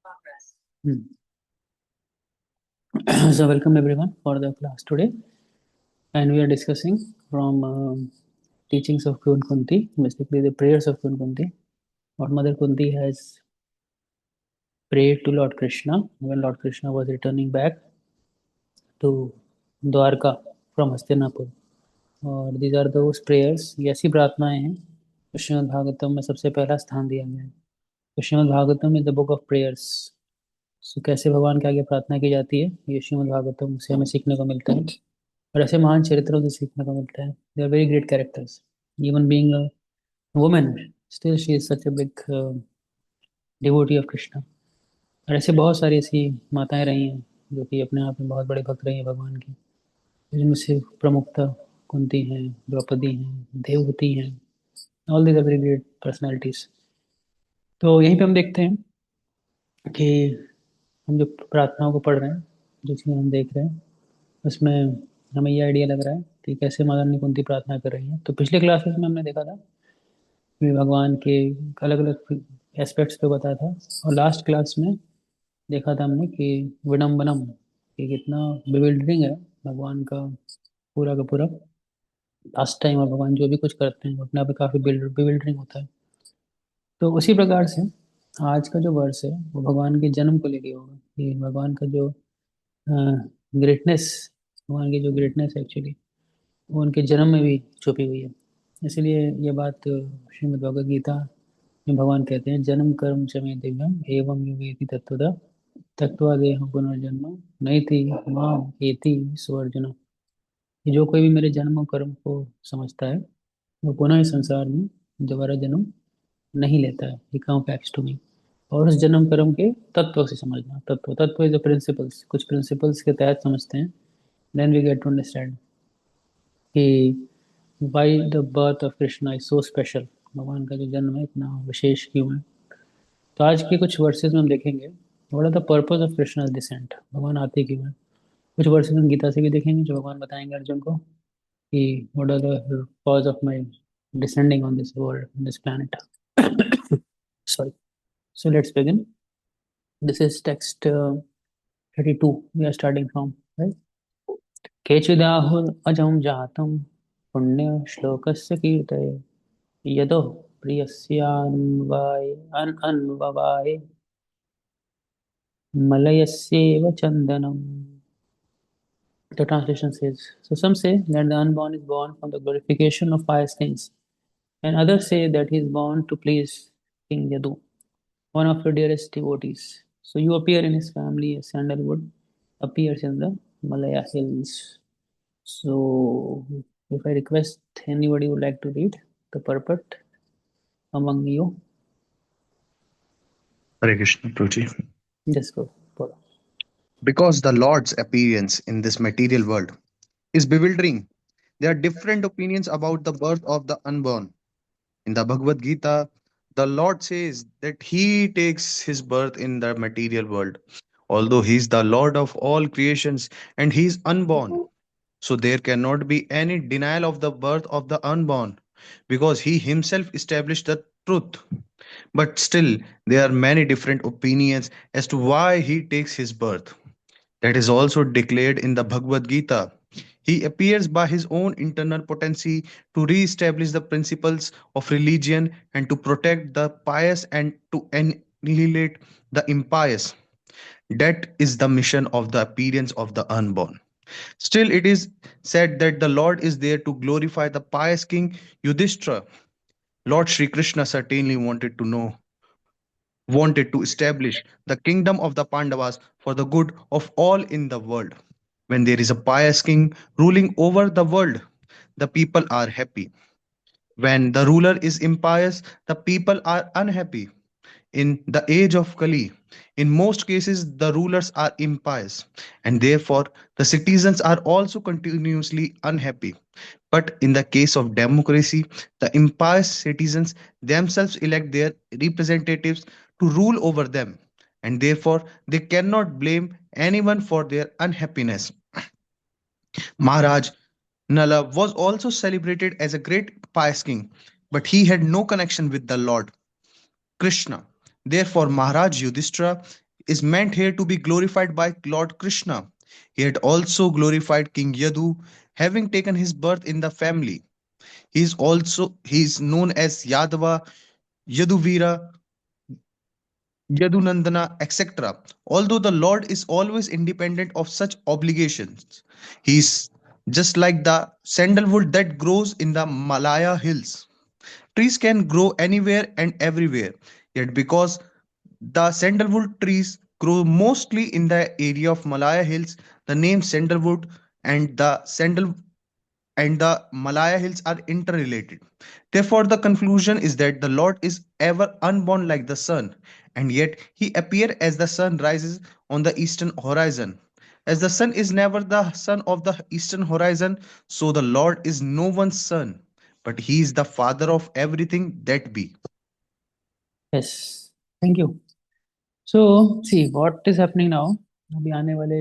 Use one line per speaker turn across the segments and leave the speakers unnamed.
Hmm. So welcome everyone for the class today, and we are discussing from teachings of Queen Kunti, basically the prayers of Queen Kunti. What Mother Kunti has prayed to Lord Krishna when Lord Krishna was returning back to Dwarka from Hastinapur. और these are those prayers, ये ऐसी प्रार्थनाएं हैं जो श्रीमद् भागवतम में सबसे पहला स्थान दिया गया है। तो Srimad Bhagavatam is the book of prayers. So कैसे भगवान के आगे प्रार्थना की जाती है, ये श्रीमद् भागवतम से हमें सीखने को मिलता है। और ऐसे महान चरित्रों से सीखने को मिलता है। They are very great characters. Even being a woman, still she is such a big devotee of Krishna. और ऐसे बहुत सारी ऐसी माताएं रही हैं जो कि अपने आप में बहुत बड़े भक्त रही हैं भगवान की, जिनमें से प्रमुखता कुंती हैं, द्रौपदी हैं, देवहूति हैं। All these are very great personalities. तो यहीं पे हम देखते हैं कि हम जो प्रार्थनाओं को पढ़ रहे हैं, जो चीज़ हम देख रहे हैं, उसमें हमें ये आइडिया लग रहा है कि कैसे माता रानी कुंती प्रार्थना कर रही है। तो पिछले क्लासेस में हमने देखा था कि भगवान के अलग अलग एस्पेक्ट्स पे बताया था। और लास्ट क्लास में देखा था हमने कि विडम्बनम, कि कितना बिविल्डरिंग है भगवान का पूरा का पूरा लास्ट टाइम। और भगवान जो भी कुछ करते हैं वो अपने आप में काफ़ी बिविल्डरिंग होता है। तो उसी प्रकार से आज का जो वर्स है वो भगवान के जन्म को लेके होगा, कि भगवान का जो ग्रेटनेस, भगवान की जो ग्रेटनेस है एक्चुअली वो उनके जन्म में भी छुपी हुई है। इसलिए ये बात श्रीमद् भगवद गीता में भगवान कहते हैं, जन्म कर्म च मे दिव्यम एवं यो वेति तत्वदा त्यक्त्वा देहं पुनर्जन्म नैति माम एति स्वर्जुन। कि जो कोई भी मेरे जन्म और कर्म को समझता है वो पुनः इस संसार में दोबारा जन्म नहीं लेता है। ही कम बैक्स टू मी। और उस जन्म कर्म के तत्व से समझना, तत्व तत्व इज द प्रिंसिपल्स, कुछ प्रिंसिपल्स के तहत समझते हैं। Then we get to understand कि why the birth of Krishna is so special, भगवान का जो जन्म है इतना विशेष क्यों है। तो आज के कुछ वर्सेस में हम देखेंगे what are the purpose of Krishna's descent, भगवान आते क्यों हैं। कुछ वर्सेस हम गीता से भी देखेंगे जो भगवान बताएंगे अर्जुन को कि what are the cause of my descending on this world, on this planet. Sorry. So let's begin. This is text 32 we are starting from, right. केचिदाहुर अजं जातं पुण्यश्लोकस्य कीर्तये यदो प्रियस्यान्वय अन्ववाय मलयस्येव चन्दनम्। The translation says, so some say that the unborn is born from the glorification of pious things, and others say that he is born to please King Yadu, one of your dearest devotees. So you appear in his family as sandalwood appears in the Malaya hills. So if I request anybody would like to read the purport among you,
Hare Krishna, Prabhuji.
just go follow.
Because the Lord's appearance in this material world is bewildering, there are different opinions about the birth of the unborn. In the Bhagavad Gita, the Lord says that He takes His birth in the material world, although He is the Lord of all creations and He is unborn. So there cannot be any denial of the birth of the unborn because He Himself established the truth. But still, there are many different opinions as to why He takes His birth. That is also declared in the Bhagavad Gita. He appears by his own internal potency to re-establish the principles of religion and to protect the pious and to annihilate the impious. That is the mission of the appearance of the unborn. Still, it is said that the Lord is there to glorify the pious king Yudhishthira. Lord Sri Krishna certainly wanted to establish the kingdom of the Pandavas for the good of all in the world. When there is a pious king ruling over the world, the people are happy. When the ruler is impious, the people are unhappy. In the age of Kali, in most cases, the rulers are impious, and therefore the citizens are also continuously unhappy. But in the case of democracy, the impious citizens themselves elect their representatives to rule over them, and therefore they cannot blame anyone for their unhappiness. Maharaj Nala was also celebrated as a great pious king, but he had no connection with the Lord Krishna. Therefore, Maharaj Yudhishthira is meant here to be glorified by Lord Krishna. He had also glorified King Yadu, having taken his birth in the family. He is known as Yadava, Yaduvira, Yadunandana, etc. Although the Lord is always independent of such obligations, he is just like the sandalwood that grows in the Malaya hills. Trees can grow anywhere and everywhere, yet because the sandalwood trees grow mostly in the area of Malaya hills, the name sandalwood and the Malaya hills are interrelated. Therefore, the conclusion is that the Lord is ever unborn like the sun, and yet he appears as the sun rises on the eastern horizon. As the sun is never the sun of the eastern horizon, so the Lord is no one's son, but he is the father of everything that be.
Yes, thank you. So see what is happening now. अभी आने वाले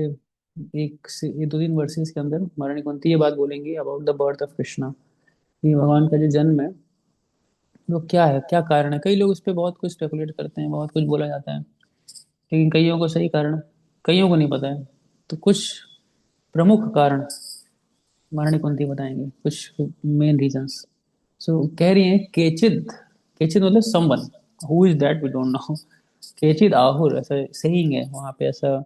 एक से ये 2-3 versus के अंदर महारानी कुंती ये बात बोलेंगी about the birth of Krishna, कि भगवान का जो जन्म है वो क्या है, क्या कारण है। कई लोग इस पे बहुत कुछ स्पेकुलेट करते हैं, बहुत कुछ बोला जाता है, लेकिन कईयों को सही कारण कईयों को नहीं पता है। तो कुछ प्रमुख कारण महारानी कुंती बताएंगे, कुछ मेन रीजंस। सो कह रही हैं केचिद, केचिद मतलब someone, who is that we don't know. केचिद आहुर ऐसा सेइंग है वहाँ पे, ऐसा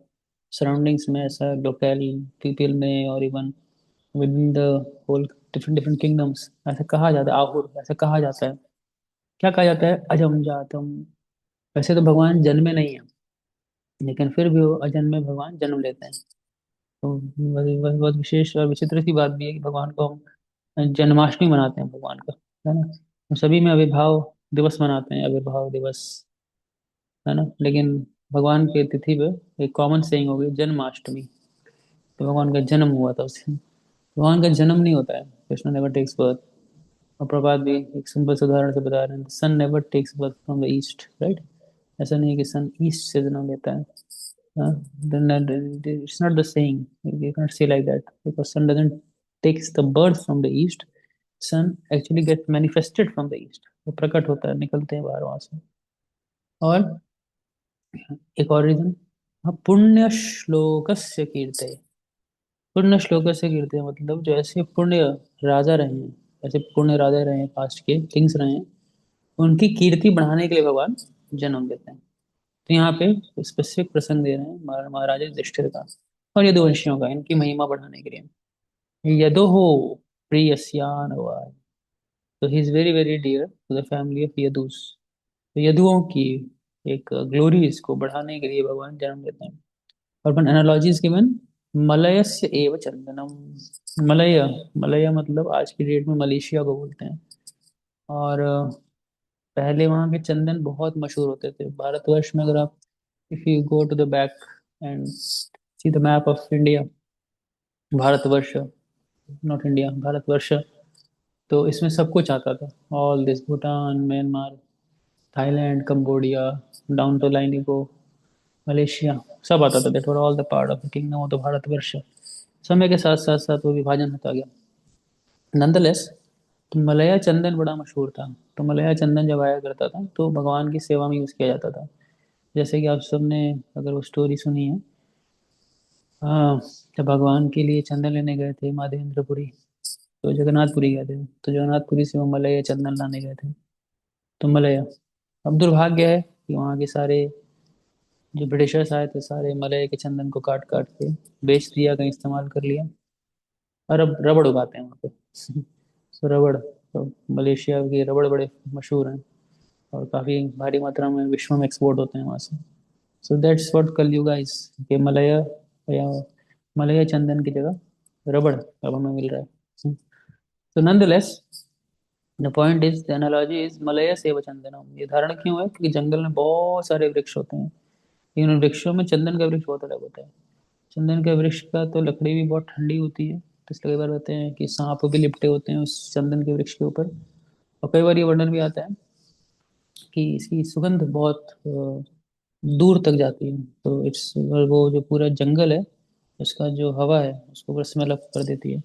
सराउंडिंग्स में, ऐसा लोकल पीपल में, और even within the whole different different kingdoms ऐसा कहा जाता है, आहुर ऐसा कहा जाता है। क्या कहा जाता है? अजम जातम। वैसे तो भगवान जन्मे नहीं है, लेकिन फिर भी वो अजन्मे भगवान जन्म लेते हैं। तो बहुत विशेष और विचित्र सी बात भी है कि भगवान को हम जन्माष्टमी मनाते हैं भगवान का, है ना। हम सभी में आविर्भाव दिवस मनाते हैं, आविर्भाव दिवस, है ना। लेकिन भगवान के तिथि पे एक कॉमन सेइंग हो गई जन्माष्टमी। तो भगवान का जन्म हुआ था उस दिन। भगवान का जन्म नहीं होता है, कृष्ण नेवर टेक्स बर्थ। और प्रभात भी एक सिंपल से उदाहरण से बता रहे हैं, sun never takes birth from the east, right. ऐसा नहीं है कि सन ईस्ट से जन्म लेता है। Then it's not the saying. You cannot say like that because sun doesn't takes the birth from the east. Sun actually gets manifested from the east. वो प्रकट होता है, निकलते हैं बाहर वहां से। और एक और रीजन, पुण्य श्लोकस्य कीर्ते। पुण्य श्लोकस्य कीर्ते मतलब जो ऐसे पुण्य राजा रहे हैं, ऐसे पुण्य राजा रहे हैं, पास्ट के किंग्स रहे हैं, उनकी कीर्ति बढ़ाने के लिए भगवान जन्म देते हैं। तो यहाँ पे स्पेसिफिक प्रसंग दे रहे हैं महाराजा युधिष्ठिर का और यदुवंशियों का, इनकी महिमा बढ़ाने के लिए। यदोहो प्रियस्यानवाय, तो he is very very dear to the family of Yadus. तो यदुओं की एक ग्लोरी इसको बढ़ाने के लिए भगवान जन्म देते हैं। और वन एनालॉजी इज गिवन, मलयस्य एव चंदनम। मलय, मलय मतलब आज की डेट में मलेशिया को बोलते हैं। और पहले वहाँ के चंदन बहुत मशहूर होते थे भारतवर्ष में। अगर आप if you go to the back and see the map of India, Bharatvarsha, not India, Bharatvarsha, तो इसमें सब कुछ आता था। All this Bhutan, Myanmar, Thailand, Cambodia, down to लाइनिको, मलेशिया, सब आता था। That were all the part of the kingdom of the Bharatvarsha. समय के साथ साथ साथ वो विभाजन होता गया। नंदलेस, तो मलया चंदन बड़ा मशहूर था। तो मलया चंदन जब आया करता था तो भगवान की सेवा में यूज़ किया जाता था। जैसे कि आप सबने अगर वो स्टोरी सुनी है, हाँ, जब भगवान के लिए चंदन लेने गए थे माधवेंद्रपुरी, तो जगन्नाथपुरी गए थे, तो जगन्नाथपुरी से वो मलय चंदन लाने गए थे। तो मलय, अब दुर्भाग्य है कि वहाँ के सारे जो ब्रिटिशर्स आए थे सारे मलय के चंदन को काट काट के बेच दिया, कहीं इस्तेमाल कर लिया। और अब रबड़ उगाते हैं वहाँ पे। सो रबड़, तो मलेशिया के रबड़ बड़े मशहूर हैं और काफ़ी भारी मात्रा में विश्व में एक्सपोर्ट होते हैं वहाँ से। सो दैट्स व्हाट कलयुग गाइस, कि मलया या मलया चंदन की जगह रबड़ अब हमें मिल रहा है। तो nonetheless the point is, the analogy is Malay save Chandanam. ये धारणा क्यों है? क्योंकि जंगल में बहुत सारे वृक्ष होते हैं, लेकिन उन वृक्षों में चंदन का वृक्ष बहुत अलग होता है। चंदन के वृक्ष का तो लकड़ी भी बहुत ठंडी होती है, तो इसलिए कई बार होते हैं कि सांप भी लिपटे होते हैं उस चंदन के वृक्ष के ऊपर। और कई बार ये वर्णन भी आता है कि इसकी सुगंध बहुत दूर तक जाती है। तो इट्स, वो जो पूरा जंगल है उसका जो हवा है उसको पूरा स्मेल अप कर देती है।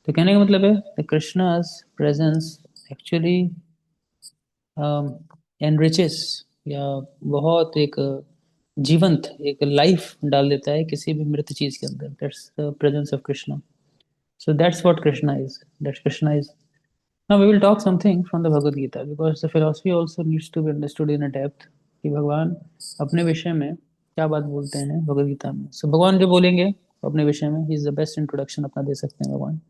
तो कहने का मतलब है कृष्णा's प्रेजेंस एक्चुअली एनरिचेस, या बहुत एक जीवंत एक लाइफ डाल देता है किसी भी मृत चीज के अंदर. That's the presence of Krishna. So that's what Krishna is. That Krishna is. Now we will talk something from the Bhagavad Gita because the philosophy also needs to be understood in a depth. कि भगवान अपने विषय में क्या बात बोलते हैं भगवद गीता में. So भगवान जो बोलेंगे अपने विषय में, he is the best introduction अपना दे सकते हैं भगवान.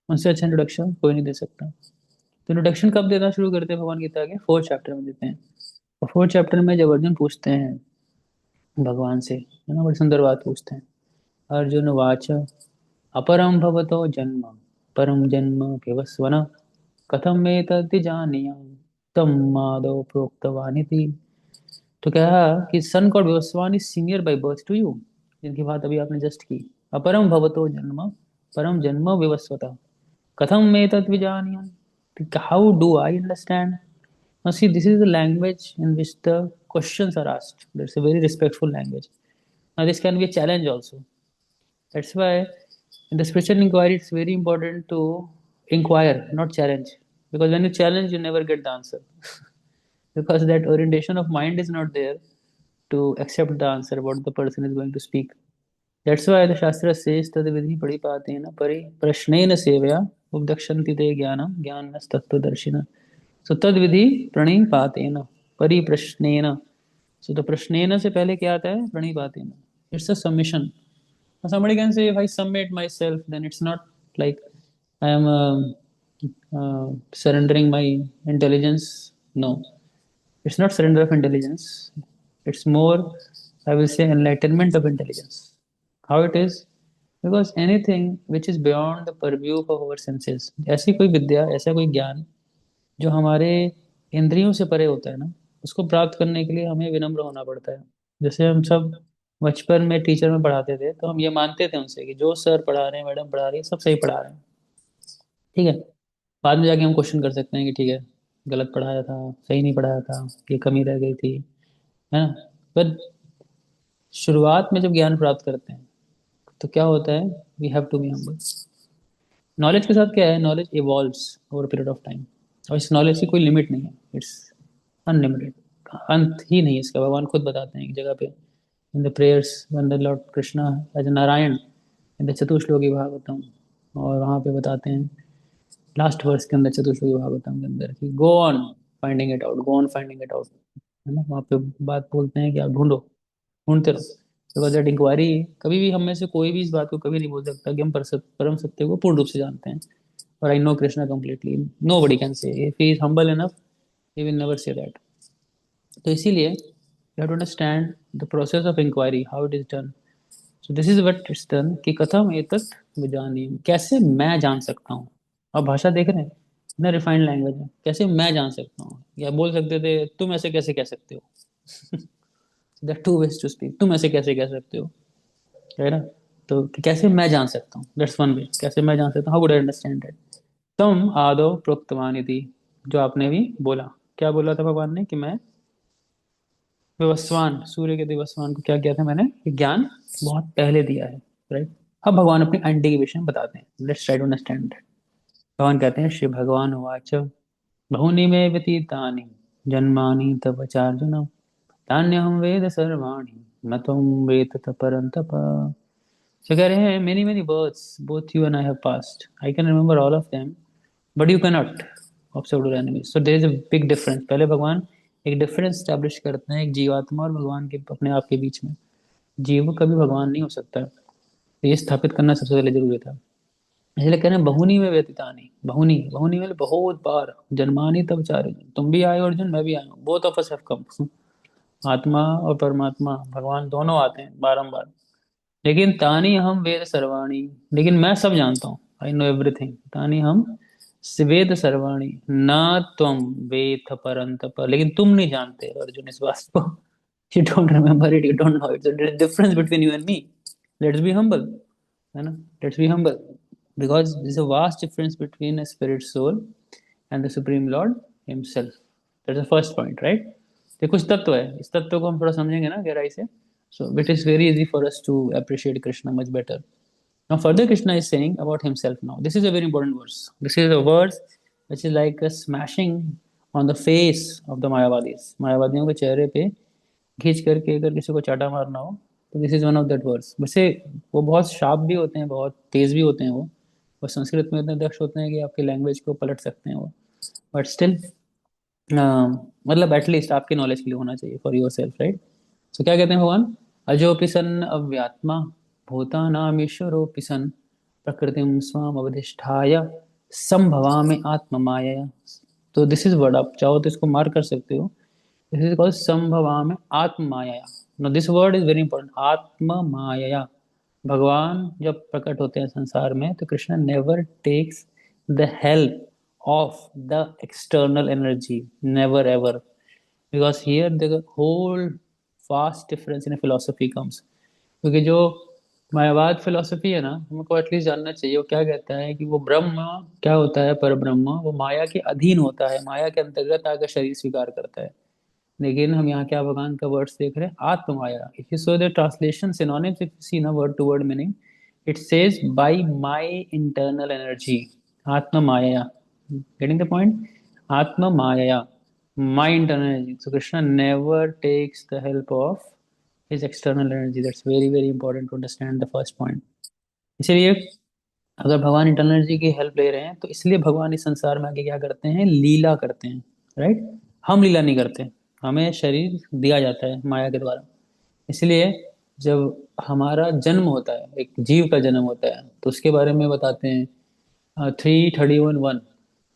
उनसे अच्छा इंट्रोडक्शन कोई नहीं दे सकता. तो इंट्रोडक्शन कब देना शुरू करते हैं भगवान गीता के? 4th चैप्टर में देते हैं. और 4th चैप्टर में जब अर्जुन पूछते हैं भगवान से, है ना, बड़ी सुंदर बात पूछते हैं. अर्जुन वाच अपरम भवतो जन्म परम जन्म विवस्वन कथम एतद् जानीयाम् तम माधव प्रोक्तवानिति. तो कहा कि sun god Vivasvan is senior by birth to you, जिनकी बात अभी आपने जस्ट की. अपरम भवतो जन्म परम जन्म विवस्वता कथम एतद् विजानीयाम्. How do I understand? Now see, this is the language in which the questions are asked. That's a very respectful language. Now this can be a challenge also. That's why in the spiritual inquiry, it's very important to inquire, not challenge. Because when you challenge, you never get the answer. Because that orientation of mind is not there to accept the answer what the person is going to speak. That's why the Shastra says that vidhi padipatena pari prashnena sevaya उपदक्षन्ति ते ज्ञानम ज्ञानस्तत्त्वदर्शिनः. So तद विधि प्रणिपातेन परिप्रश्नेन. So the प्रश्नेन से पहले क्या आता है? प्रणिपातेन. It's a submission. Now somebody can say, if I submit myself, then it's not like I am surrendering my intelligence. No, it's not surrender of intelligence. It's more, I will say, enlightenment of intelligence. How it is? Because anything which is beyond the purview of our senses, ऐसी कोई विद्या, ऐसा कोई ज्ञान जो हमारे इंद्रियों से परे होता है ना, उसको प्राप्त करने के लिए हमें विनम्र होना पड़ता है. जैसे हम सब बचपन में टीचर में पढ़ाते थे तो हम ये मानते थे उनसे कि जो सर पढ़ा रहे हैं, मैडम पढ़ा रही है, सब सही पढ़ा रहे हैं. ठीक है. बाद में जाके हम क्वेश्चन कर सकते हैं कि ठीक है, गलत पढ़ाया था, सही नहीं पढ़ाया था, ये कमी रह गई थी, है ना. पर शुरुआत में जब ज्ञान प्राप्त करते हैं तो क्या होता है? We have to be humble. Knowledge के साथ क्या है? Knowledge evolves over period of time. और इस नॉलेज की कोई लिमिट नहीं है. It's unlimited. अंत ही नहीं है इसका. भगवान खुद बताते हैं एक जगह पे in the prayers one the lord Krishna as Narayana in the Chatushloki Bhagavatam. और वहाँ पे बताते हैं लास्ट वर्स के अंदर चतुश्लोकी भागवतम के अंदर कि go on finding it out, go on finding it out, है ना. वहाँ पे बात बोलते हैं कि आप ढूंढो, ढूंढते रहो. बिकॉज दैट इंक्वायरी, कभी भी हम में से कोई भी इस बात को कभी नहीं बोल सकता कि हम परम सत्य को पूर्ण रूप से जानते हैं. और I know Krishna completely. Nobody can say. If he is humble enough, he will never say that. तो इसीलिए you have to understand the process of inquiry, how it is done. So this is what it's done कि कथम एतत् विजानीयाम्, कैसे मैं जान सकता हूँ. अब भाषा देख रहे हैं ना, रिफाइंड लैंग्वेज में, कैसे मैं जान सकता हूँ. या बोल सकते थे तुम ऐसे कैसे कह सकते हो. The two ways to speak. तुम ऐसे कैसे कह सकते हो, है ना. तो कैसे मैं जान सकता हूँ, दैट्स वन वे. कैसे मैं जान सकता हूँ, how would I understand it. तम आदौ प्रोक्तवान इति. जो आपने भी बोला, क्या बोला था भगवान ने कि मैं विवस्वान, सूर्य के दिवस्वान को क्या किया था मैंने, कि ज्ञान बहुत पहले दिया है. राइट. अब भगवान अपनी आंटी के विषय में बताते हैं. Let's try to understand. भगवान कहते हैं श्री भगवान उवाच बहुनि मे व्यतीतानि जन्मानि तव चार्जुन तान्यहं वेद सर्वाणि न त्वं वेत्त परन्तप. So कह रहे हैं many many births both you and I have passed. I can remember all of them, but you cannot of several enemies. So there is a big difference. पहले भगवान एक डिफरेंस स्टैब्लिश करते हैं एक जीवात्मा और भगवान के अपने आप के बीच में. जीव कभी भगवान नहीं हो सकता. तो ये स्थापित करना सबसे पहले जरूरी था. इसलिए कह रहे हैं बहुनी में व्यतीतानि. बहुनी, बहुनी में बहुत बार. जन्मानी तब चारे. तुम भी आए हो अर्जुन, मैं भी आया हूँ. Both of us have come. आत्मा और परमात्मा भगवान दोनों आते हैं बारंबार. लेकिन तानी हम वेद सर्वाणी, लेकिन मैं सब जानता हूँ. I know everything. तानी हम वेद सर्वाणी न त्वम वेद परंतप. लेकिन तुम नहीं जानते अर्जुन इस बात को. You don't remember it, you don't know it. There is difference between you and me. Let's be humble, है ना. Let's be humble because this a vast difference between a spirit soul and the supreme lord himself. That's the first point. Right. ये कुछ तत्व है. इस तत्व को हम थोड़ा समझेंगे ना गहराई से. So it is very easy for us to appreciate Krishna much better. Now further Krishna is saying about himself now. This is a very important verse. This is a verse which is like a smashing on the face of the Mayavadis. मायावादियों के चेहरे पे खींच करके अगर किसी को चाटा मारना हो तो this is one of that words. वैसे वो बहुत शार्प भी होते हैं, बहुत तेज भी होते हैं वो, और संस्कृत में इतने दक्ष होते हैं कि आपकी लैंग्वेज को पलट सकते हैं वो। बट स्टिल मतलब एटलीस्ट आपकी नॉलेज के लिए होना चाहिए फॉर योर सेल्फ, राइट। सो क्या कहते हैं भगवान, अजोपि सन अव्यात्मा भूतानामीश्वरोऽपि सन प्रकृतिम स्वाम अवधिष्ठाय संभवामि आत्म मायया। तो दिस इज वर्ड, आप चाहो तो इसको मार्क कर सकते हो। दिस इज कॉल्ड संभवामि आत्म मायया। No this word is very important, आत्म मायया। भगवान जब प्रकट होते हैं संसार में तो Krishna never takes the help of the external energy, never ever, because here the whole vast difference in a philosophy comes। क्योंकि जो मायावाद फिलोसफी है ना, हमको एटलीस्ट जानना चाहिए वो क्या कहता है कि वो ब्रह्म क्या होता है, पर ब्रह्म वो माया के अधीन होता है, माया के अंतर्गत आकर शरीर स्वीकार करता है। लेकिन हम यहाँ क्या भगवान का वर्ड्स देख रहे हैं, आत्म माया। If you so the translation synonyms, if you see ना word to word meaning, it says by my internal energy, atma maya. Getting the point, atma maya, my internal energy. So Krishna never takes the help of his external energy। That's very very important to understand the first point। इसीलिए अगर भगवान internal energy की help ले रहे हैं तो इसलिए भगवान इस संसार में आके क्या करते हैं, लीला करते हैं, राइट। हम लीला नहीं करते, हमें शरीर दिया जाता है माया के द्वारा। इसलिए जब हमारा जन्म होता है, एक जीव का जन्म होता है, तो उसके बारे में बताते हैं 3:31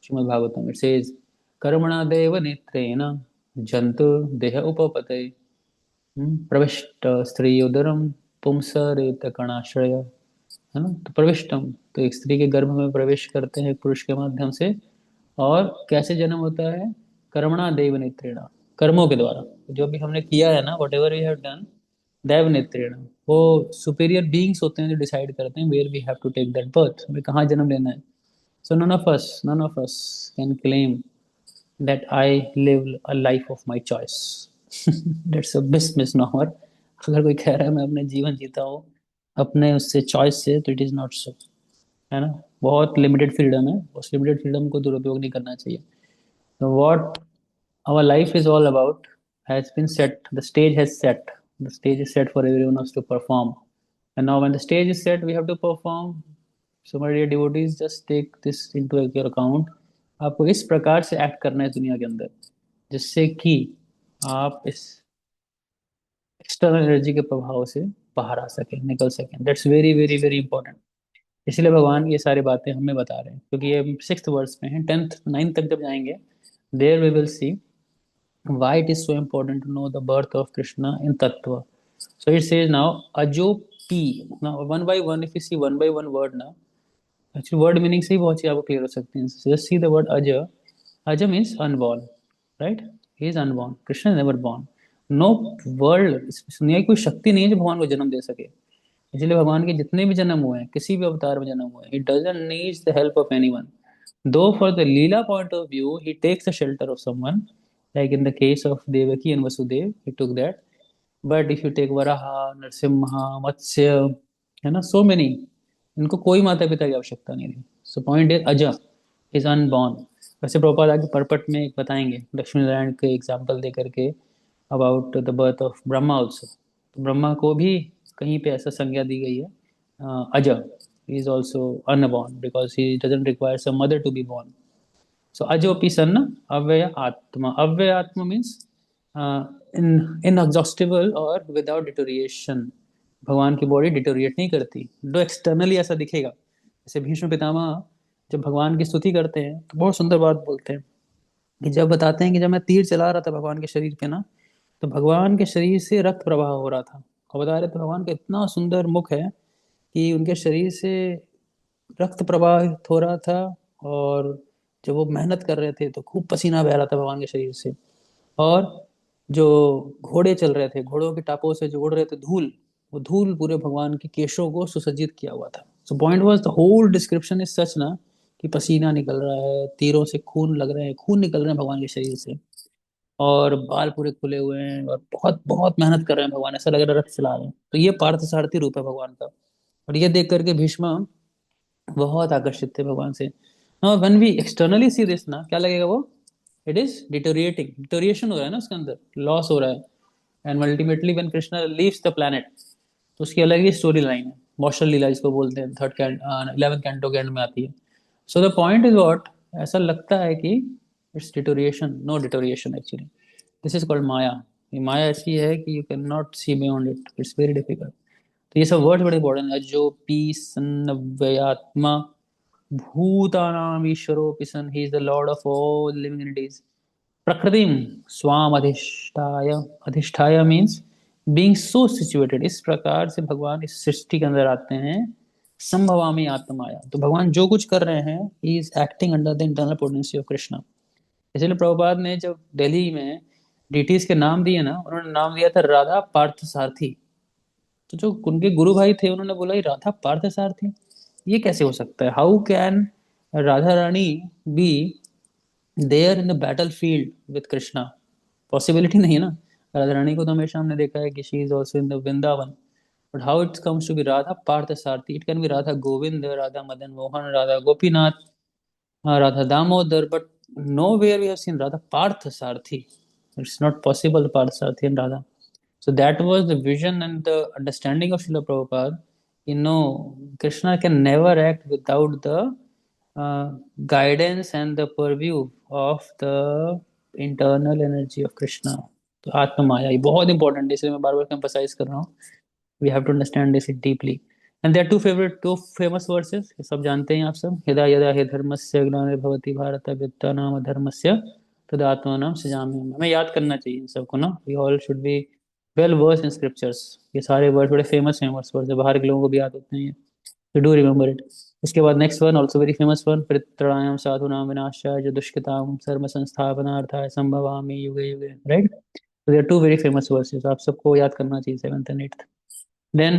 श्रीमद् भागवतम। इट सेज कर्मणा देव नेत्रेण जंतु देह उपपते प्रविष्ट स्त्री उदरम पुंसरेत कणाश्रय, है ना। तो प्रविष्टम, तो एक स्त्री के गर्भ में प्रवेश करते हैं एक पुरुष के माध्यम से। और कैसे जन्म होता है, कर्मणा देव नेत्रेणा, कर्मों के द्वारा। जो भी हमने किया है ना, whatever we have done, देव नेत्रेणा, वो सुपीरियर बीइंग्स होते हैं जो डिसाइड करते हैं where we have to take that birth, हमें कहाँ जन्म लेना है। So none of us can claim that I live a life of my choice। That's a best misnomer। अगर कोई कह रहा है मैं अपने जीवन जीता हूँ अपने उससे चॉइस से, तो इट इज नॉट सो, है ना। बहुत लिमिटेड फ्रीडम है, उस लिमिटेड फ्रीडम को दुरुपयोग नहीं करना चाहिए। तो what our life is all about has been set, the stage has set, the stage is set for everyone else to perform, and now when the stage is set we have to perform। So my dear devotees, just take this into your account। आपको इस प्रकार से act करना है दुनिया के अंदर जिससे कि आप इस एक्सटर्नल एनर्जी के प्रभाव से बाहर आ सके, निकल सकें। That's very very very important. इसलिए भगवान ये सारी बातें हमें बता रहे हैं, क्योंकि ये 6th वर्ष में है। 10th 9th तक जब जाएंगे, there we will see why it is so important to know the birth of Krishna in Tattva। So it says now Ajopi। Now one by one, if you see one by one word now, actually word meaning से ही बहुत चीज आपको clear हो सकती है। So just see the word Aja। Aja means unborn, right? He is unborn। Krishna is never born। No world, इस दुनिया की कोई शक्ति नहीं है जो भगवान को जन्म दे सके। इसलिए भगवान के जितने भी जन्म हुए हैं, किसी भी अवतार में जन्म हुए हैं, he doesn't need the help of anyone। Though for the Leela point of view, he takes the shelter of someone, like in the case of Devaki and Vasudev, he took that। But if you take Varaha, Narsimha, Matsya, है ना, so many, इनको कोई माता पिता की आवश्यकता नहीं थी। So point is Aja is unborn। वैसे प्रभुपाद आगे परपट में एक बताएंगे लक्ष्मी नारायण के एग्जाम्पल दे करके about the birth of Brahma also. तो ब्रह्मा को भी कहीं पे ऐसा संज्ञा दी गई है, अजा। he is also unborn because he doesn't require some mother to be born। So ajopi sanna avyaya atma। अव्यय आत्मा means in inexhaustible or without deterioration। भगवान की बॉडी डिटोरिएट नहीं करती, जो एक्सटर्नली ऐसा दिखेगा। जैसे भीष्म पितामह जब भगवान की स्तुति करते हैं तो बहुत सुंदर बात बोलते हैं कि जब बताते हैं कि जब मैं तीर चला रहा था भगवान के शरीर पे ना, तो भगवान के शरीर से रक्त प्रवाह हो रहा था। और बता रहे थे भगवान का इतना सुंदर मुख है कि उनके शरीर से रक्त प्रवाहित हो रहा था। और जब वो मेहनत कर रहे थे तो खूब पसीना बह रहा था भगवान के शरीर से। और जो घोड़े चल रहे थे, घोड़ों के टापों से जो उड़ रहे थे धूल, वो धूल पूरे भगवान के केशों को सुसज्जित किया हुआ था। So point was the whole description is such ना, कि पसीना निकल रहा है, तीरों से खून लग रहे हैं, खून निकल रहे हैं भगवान के शरीर से, और बाल पूरे खुले हुए हैं, और बहुत बहुत मेहनत कर रहे हैं भगवान, ऐसा लग रहा है रथ चला रहे हैं। तो ये पार्थ सारथी रूप है भगवान का। और ये देख करके भीष्म बहुत आकर्षित थे भगवान से। Now when we externally see this ना, क्या लगेगा वो, इट इज डिटोरिएटिंग, डिटोरिएशन हो रहा है ना उसके अंदर, लॉस हो रहा है। And ultimately when Krishna leaves the planet तो उसकी अलग ही स्टोरी लाइन है, मौशल लीला जिसको बोलते हैं, 11th कैंटो के एंड में आती है. So the point is what, ऐसा लगता है कि it's deterioration, no deterioration actually, this is called maya. ये माया ऐसी है कि you can not see beyond it, it's very difficult. तो ये सब वर्ड्स बड़े इंपॉर्टेंट है. जो पी सन्नव्ययात्मा भूतानाम ईश्वरोऽपि सन्, he is the lord of all living entities. प्रकृतिम स्वाम अधिष्ठाय, अधिष्ठाय मीन्स बीइंग सो सिचुएटेड, इस प्रकार से भगवान इस सृष्टि के अंदर आते हैं. संभवामी आत्माया, तो भगवान जो कुछ कर रहे हैं he is acting under the internal potency of Krishna. इसलिए प्रभुपाद ने जब दिल्ली में डीटीज के नाम दिए ना, उन्होंने नाम दिया था राधा पार्थ सारथी. तो जो उनके गुरु भाई थे उन्होंने बोला ये राधा पार्थ सारथी, ये कैसे हो सकता है, how can Radha Rani be there in the battlefield with Krishna, possibility नहीं है ना. राधा रानी को तो हमेशा हमने देखा है कि she is also in the Vrindavan, but how it comes to be Radha Partha Sarathi, it can be Radha Govind, Radha Madan Mohan, Radha Gopinath, Radha Damodar, but nowhere we have seen Radha Partha Sarthi. It's not possible Partha Sarthi and Radha. So that was the vision and the understanding of Srila Prabhupada. You know, Krishna can never act without the guidance and the purview of the internal energy of Krishna. तो आत्म माया ये बहुत important है, इसलिए मैं बार बार emphasise कर रहा हूँ. We have to understand this deeply. And there two favourite, two famous verses, ये सब जानते हैं आप सब. यदा यदा हि धर्मस्य ग्लानिर्भवति भारत अभ्युत्थानाम धर्मस्य तदात्मानं सृजाम्यहम्. हमें याद करना चाहिए इन सबको ना. We all should be well versed in scriptures. ये सारे वर्ड बड़े फेमस फेमस वर्ड्स है, बाहर के लोगों को भी याद होते हैं, तो डू रिमेम्बर इट. इसके बाद next one also very famous one, परित्राणाय साधूनां विनाशाय च दुष्कृतां धर्म संस्थापनार्थाय संभवामि युगे युगे. Right. So there are two very famous verses. आप सबको याद करना चाहिए 7th and 8th. Then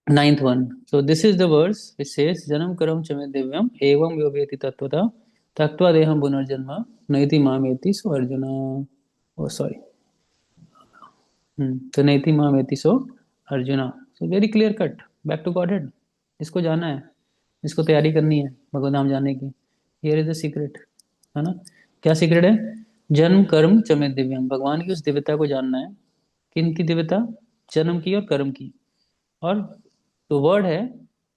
9th one. So this is the verse which says Janam karam chame divyam evam yoveti tattvata tattva deham punarjanma naiti mameti so Arjuna. Oh sorry. तो naiti mameti so Arjuna. So very clear cut. Back to Godhead. इसको जाना है, इसको तैयारी करनी है भगवत धाम जाने की. Here is the secret. है ना. क्या सीक्रेट है? जन्म कर्म चमे दिव्यम, भगवान की उस दिव्यता को जानना है. किन की दिव्यता? जन्म की और कर्म की. और तो वर्ड है,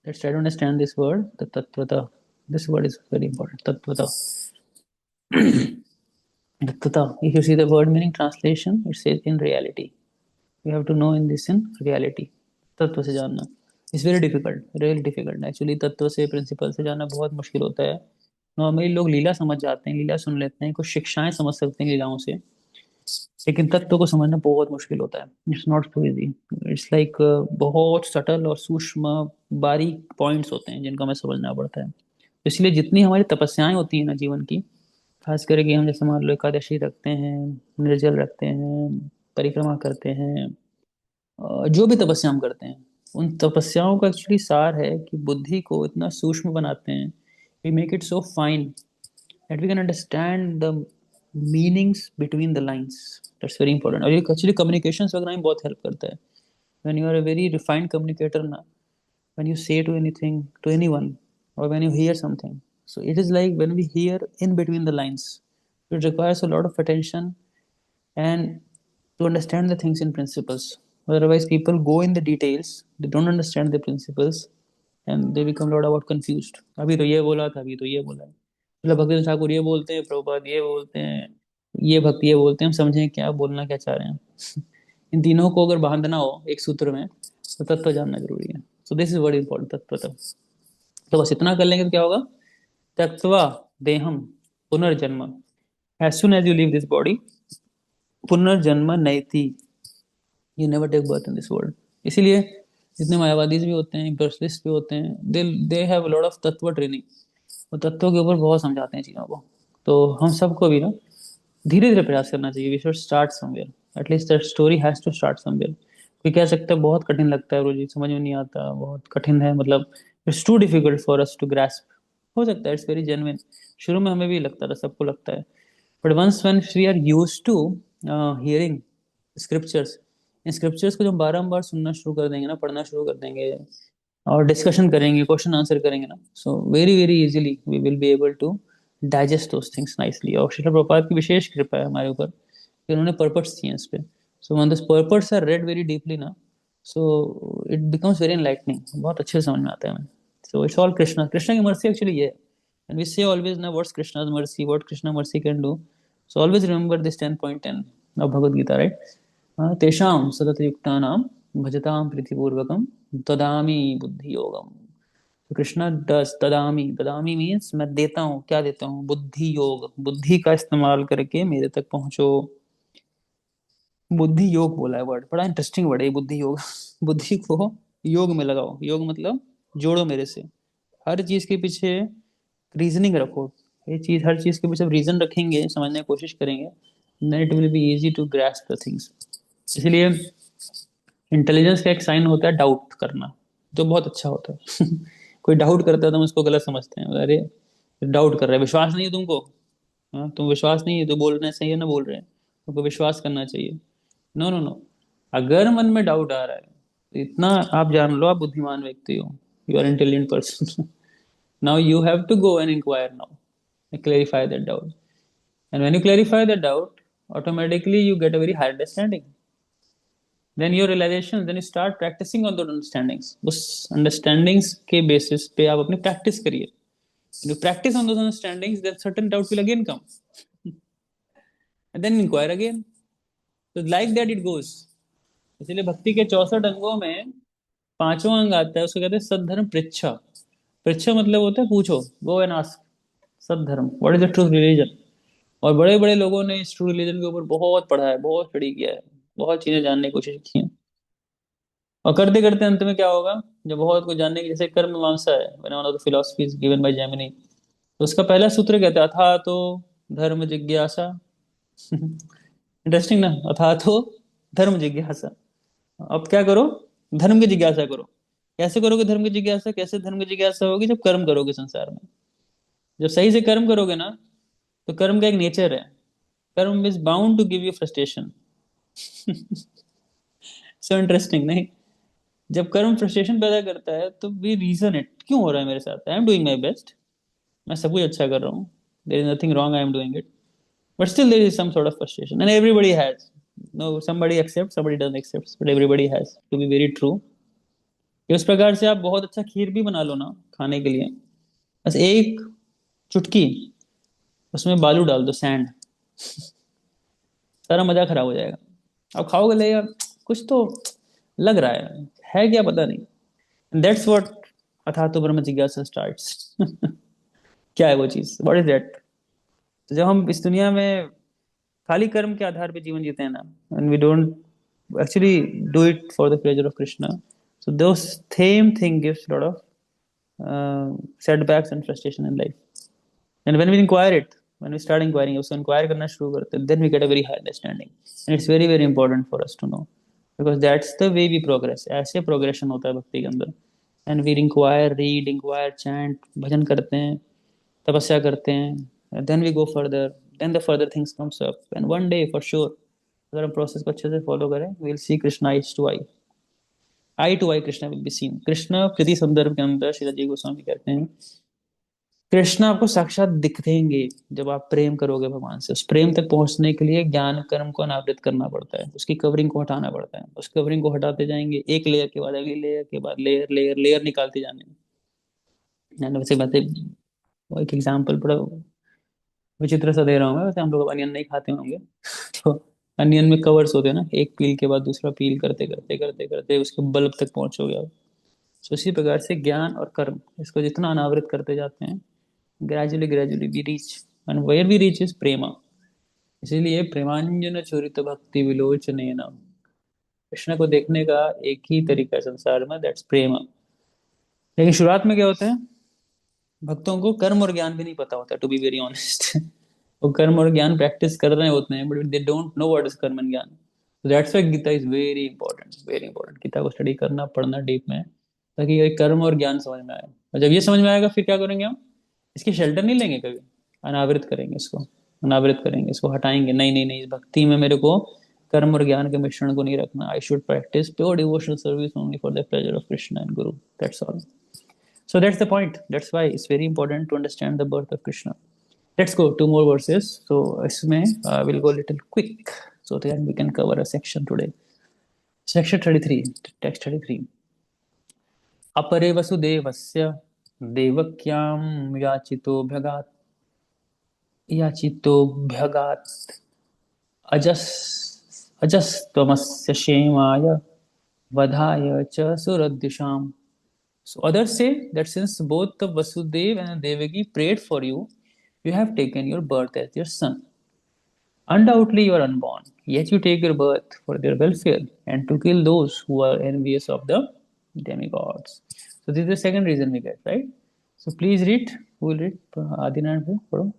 let's try to understand this word, the तत्वता. This word is very important. तत्वता. तत्वता, if you see the word meaning translation, it says in reality. You have to know in this in reality. तत्व से जानना is very difficult, really difficult actually. तत्व से, principal से जानना बहुत मुश्किल होता है. नॉर्मली लोग लीला समझ जाते हैं, लीला सुन लेते हैं, कुछ शिक्षाएं समझ सकते हैं लीलाओं से, लेकिन तत्व को समझना बहुत मुश्किल होता है. It's not so easy. It's like बहुत सटल और सूक्ष्म बारीक पॉइंट्स होते हैं जिनका हमें समझना पड़ता है. तो इसलिए जितनी हमारी तपस्याएं होती हैं ना जीवन की, खास करके हम जैसे मान लो एकादशी रखते हैं, निर्जल रखते हैं, परिक्रमा करते हैं, जो भी तपस्या हम करते हैं, उन तपस्याओं का एक्चुअली सार है कि बुद्धि को इतना सूक्ष्म बनाते हैं. We make it so fine that we can understand the meanings between the lines. That's very important. और ये actually communications वगैरह में बहुत help करता है. When you are a very refined communicator ना, when you say to anything to anyone or when you hear something, so it is like when we hear in between the lines, it requires a lot of attention and to understand the things in principles. Otherwise people go in the details, they don't understand the principles and they become a lot about confused. अभी तो ये बोला था, अभी तो ये बोला है, मतलब भक्ति ठाकुर ये बोलते हैं, प्रभुपाद ये बोलते हैं, ये भक्ति ये बोलते हैं, हम समझें क्या बोलना क्या चाह रहे हैं. इन तीनों को अगर बांधना हो एक सूत्र में तो तत्व जानना जरूरी है. सो दिस इज वेरी इंपॉर्टेंट, तत्व. तो बस इतना कर लेंगे तो क्या होगा? त्यक्त्वा देहम पुनर्जन्म, as soon as you leave this body पुनर्जन्म नैति, you never take birth in this world. इसीलिए जितने मायावादी भी होते हैं, इम्पर्सनलिस्ट भी होते हैं, they have a lot of तत्व ट्रेनिंग. वो तत्वों के ऊपर बहुत समझाते हैं चीज़ों को. तो हम सबको भी ना धीरे धीरे प्रयास करना चाहिए. We should start somewhere, at least that story has to start somewhere. कोई कह सकता है बहुत कठिन लगता है गुरुजी, समझ में नहीं आता, बहुत कठिन है, मतलब it's too difficult for us to grasp. हो सकता है इट्स वेरी जेन्युइन. शुरू में हमें भी लगता था, सबको लगता है, but once when we are used to hearing scriptures, इन स्क्रिप्चर्स को जब बारंबार सुनना शुरू कर देंगे ना, पढ़ना शुरू कर देंगे और डिस्कशन करेंगे, क्वेश्चन आंसर करेंगे ना, so very very easily we will be able to digest those things nicely. और श्रील प्रभुपाद की विशेष कृपा है हमारे ऊपर कि उन्होंने पर्पस दिए इस पे. So when the purports are read very deeply ना, so it becomes very enlightening. बहुत अच्छे से समझ में आता है हमें. So it's all Krishna. Krishna की mercy actually ये है. And we say always ना, what's Krishna's mercy, what Krishna mercy can do. So always remember this 10.10 of Bhagavad Gita, right? तेषां सततयुक्तानां भजतां प्रीतिपूर्वकं ददामि बुद्धि योगम. तो कृष्णा डस ददामी. ददामी मीन्स मैं देता हूँ. क्या देता हूँ? बुद्धि योग. बुद्धि का इस्तेमाल करके मेरे तक पहुंचो. बुद्धि योग बोला है वर्ड. बड़ा इंटरेस्टिंग वर्ड है ये बुद्धि योग. बुद्धि को योग में लगाओ. योग मतलब जोड़ो मेरे से. हर चीज के पीछे रीजनिंग रखो. ये चीज, हर चीज के पीछे रीजन रखेंगे, समझने की कोशिश करेंगे, then it will be easy to grasp the things. इसलिए इंटेलिजेंस का एक साइन होता है डाउट करना, जो बहुत अच्छा होता है. कोई डाउट करता है तो हम उसको गलत समझते हैं. अरे डाउट कर रहा है, विश्वास नहीं है तुमको. हाँ, तुम विश्वास नहीं है तो बोल रहे हैं सही है ना, बोल रहे हैं तुमको विश्वास करना चाहिए. No no no. अगर मन में डाउट आ रहा है तो इतना आप जान लो, आप बुद्धिमान व्यक्ति हो. You are intelligent person. Now you have to go and inquire now and clarify that doubt. And when you clarify the doubt, automatically you get a very high understanding. Then your realization, then you start practicing on those understandings. उस understandings के basis पे आप अपनी practice करिए. When you practice on those understandings, then certain doubt will again come. And then inquire again. So like that it goes. इसलिए भक्ति के 64 अंगों में पांचवा अंग आता है, उसको कहते हैं सद्धर्म पृच्छा. पृच्छा मतलब होता है पूछो. Go and ask. सद्धर्म, what is the true religion. और बड़े बड़े लोगों ने इस ट्रू रिलीजन के ऊपर बहुत पढ़ा है, बहुत स्टडी किया है, बहुत चीजें जानने की कोशिश की है. और करते करते अंत में क्या होगा, जब बहुत कुछ जानने की, जैसे कर्म मीमांसा है, one of the philosophies given by Gemini, तो उसका पहला सूत्र कहता है अथा तो धर्म जिज्ञासा. इंटरेस्टिंग ना. अथा तो धर्म जिज्ञासा. अब क्या करो, धर्म की जिज्ञासा करो. कैसे करोगे धर्म की जिज्ञासा? कैसे धर्म की जिज्ञासा होगी? जब कर्म करोगे संसार में. जब सही से कर्म करोगे ना, तो कर्म का एक नेचर है. Karma is bound to give you frustration. So interesting नहीं. जब कर्म फ्रस्ट्रेशन पैदा करता है तो वी रीजन इट, क्यों हो रहा है मेरे साथ. I am doing my best, मैं सब कुछ अच्छा कर रहा हूँ, there is nothing wrong, I am doing it, but still there is some sort of frustration. And everybody has. No, somebody accepts, somebody doesn't accept, but everybody has, to be very true. कि उस प्रकार से आप बहुत अच्छा खीर भी बना लो ना खाने के लिए, बस एक चुटकी उसमें बालू डाल दो, सैंड, सारा मजा खराब हो जाएगा. अब खाओगे ले यार, कुछ तो लग रहा है क्या पता नहीं. दैट्स व्हाट अथा तो ब्रह्म जिज्ञासा स्टार्ट्स. क्या है वो चीज, व्हाट इज दैट. तो जब हम इस दुनिया में खाली कर्म के आधार पे जीवन जीते हैं ना, and we don't actually do it for the pleasure of Krishna, so those same thing gives lot of setbacks and frustration in life. And when we inquire it, when we start inquiring, उसको inquire करना शुरू करते हैं, then we get a very high understanding. And it's very very important for us to know, because that's the way we progress. ऐसे progression होता है भक्ति के अंदर. And we inquire, read, inquire, chant, भजन करते हैं, तपस्या करते हैं, and then we go further, then the further things comes up, and one day for sure, अगर हम प्रोसेस को अच्छे से फॉलो करें, we'll see Krishna eyes to eye Krishna will be seen. Krishna कृति संदर्भ के अंदर श्रीला जी गोस्वामी कहते हैं, कृष्ण आपको साक्षात दिखेंगे जब आप प्रेम करोगे भगवान से. उस प्रेम तक पहुंचने के लिए ज्ञान कर्म को अनावृत करना पड़ता है, उसकी कवरिंग को हटाना पड़ता है. उस कवरिंग को हटाते जाएंगे, एक लेयर के बाद अगली लेयर के बाद लेयर लेयर लेयर निकालते जाने में. वैसे बातें, वो एक एग्जाम्पल बड़ा विचित्र सा दे रहा हूँ मैं. वैसे हम लोग अनियन नहीं खाते होंगे. तो अनियन में कवर्स होते हैं ना, एक पील के बाद दूसरा पील करते करते करते करते उसके बल्ब तक पहुंचोगे आप. तो इसी प्रकार से ज्ञान और कर्म, इसको जितना अनावृत करते जाते हैं, gradually gradually we reach, and where we reach is prema. इसीलिए प्रेमांजन चोरित भक्ति विलोचन, कृष्ण को देखने का एक ही तरीका है संसार में, दैट्स प्रेमा. लेकिन शुरुआत में क्या होता है, भक्तों को कर्म और ज्ञान भी नहीं पता होता, टू बी वेरी ऑनेस्ट. वो कर्म और ज्ञान प्रैक्टिस कर रहे होते हैं, but they don't know what is karma and gyan. That's why Gita is very important, very important. Gita को स्टडी करना, पढ़ना डीप में, ताकि ये कर्म और ज्ञान समझ में आए. और जब ये समझ में आएगा, फिर क्या करेंगे हम, इसकी शेल्टर नहीं लेंगे कभी, अनावृत करेंगे इसको, अनावृत करेंगे इसको, हटाएंगे. नहीं नहीं नहीं, भक्ति में मेरे को कर्म और ज्ञान के मिश्रण को नहीं रखना. I should practice pure devotional service only for the pleasure of Krishna and guru. That's all. So that's the point. That's why it's very important to understand the birth of Krishna. Let's go two more verses. So इसमें we'll go little quick. so that we can cover a section today. Section 33, text 33. अपरे वसुदेवस्य देवक्यां याचितोऽभ्यगात् अजस्त्वमस्य क्षेमाय वधाय च सुरद्विषाम्. So others say that since both the Vasudev and Devaki prayed for you, you have taken your birth as their son. Undoubtedly you are unborn, yet you take your birth for their welfare and to kill those who are envious of the demigods. So this is the second reason we get, right? So please read. Who will read? Adinand, bro.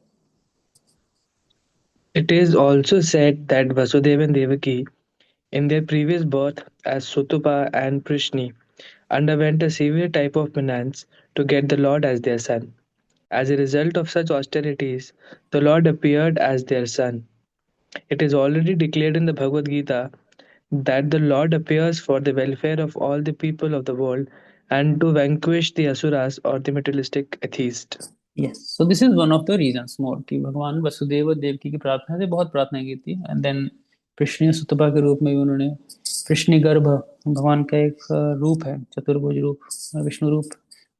It is also said that Vasudeva and Devaki, in their previous birth as Sutupa and Prishni, underwent a severe type of penance to get the Lord as their son. As a result of such austerities, the Lord appeared as their son. It is already declared in the Bhagavad Gita that the Lord appears for the welfare of all the people of the world and to vanquish the asuras or the materialistic atheist.
Yes, so this is one of the reasons more कि भगवान वसुदेव और देवकी की प्रार्थना से बहुत प्रार्थना की थी एंड देन कृष्ण सुतपा के रूप में भी उन्होंने कृष्ण गर्भ भगवान का एक रूप है चतुर्भुज रूप विष्णु रूप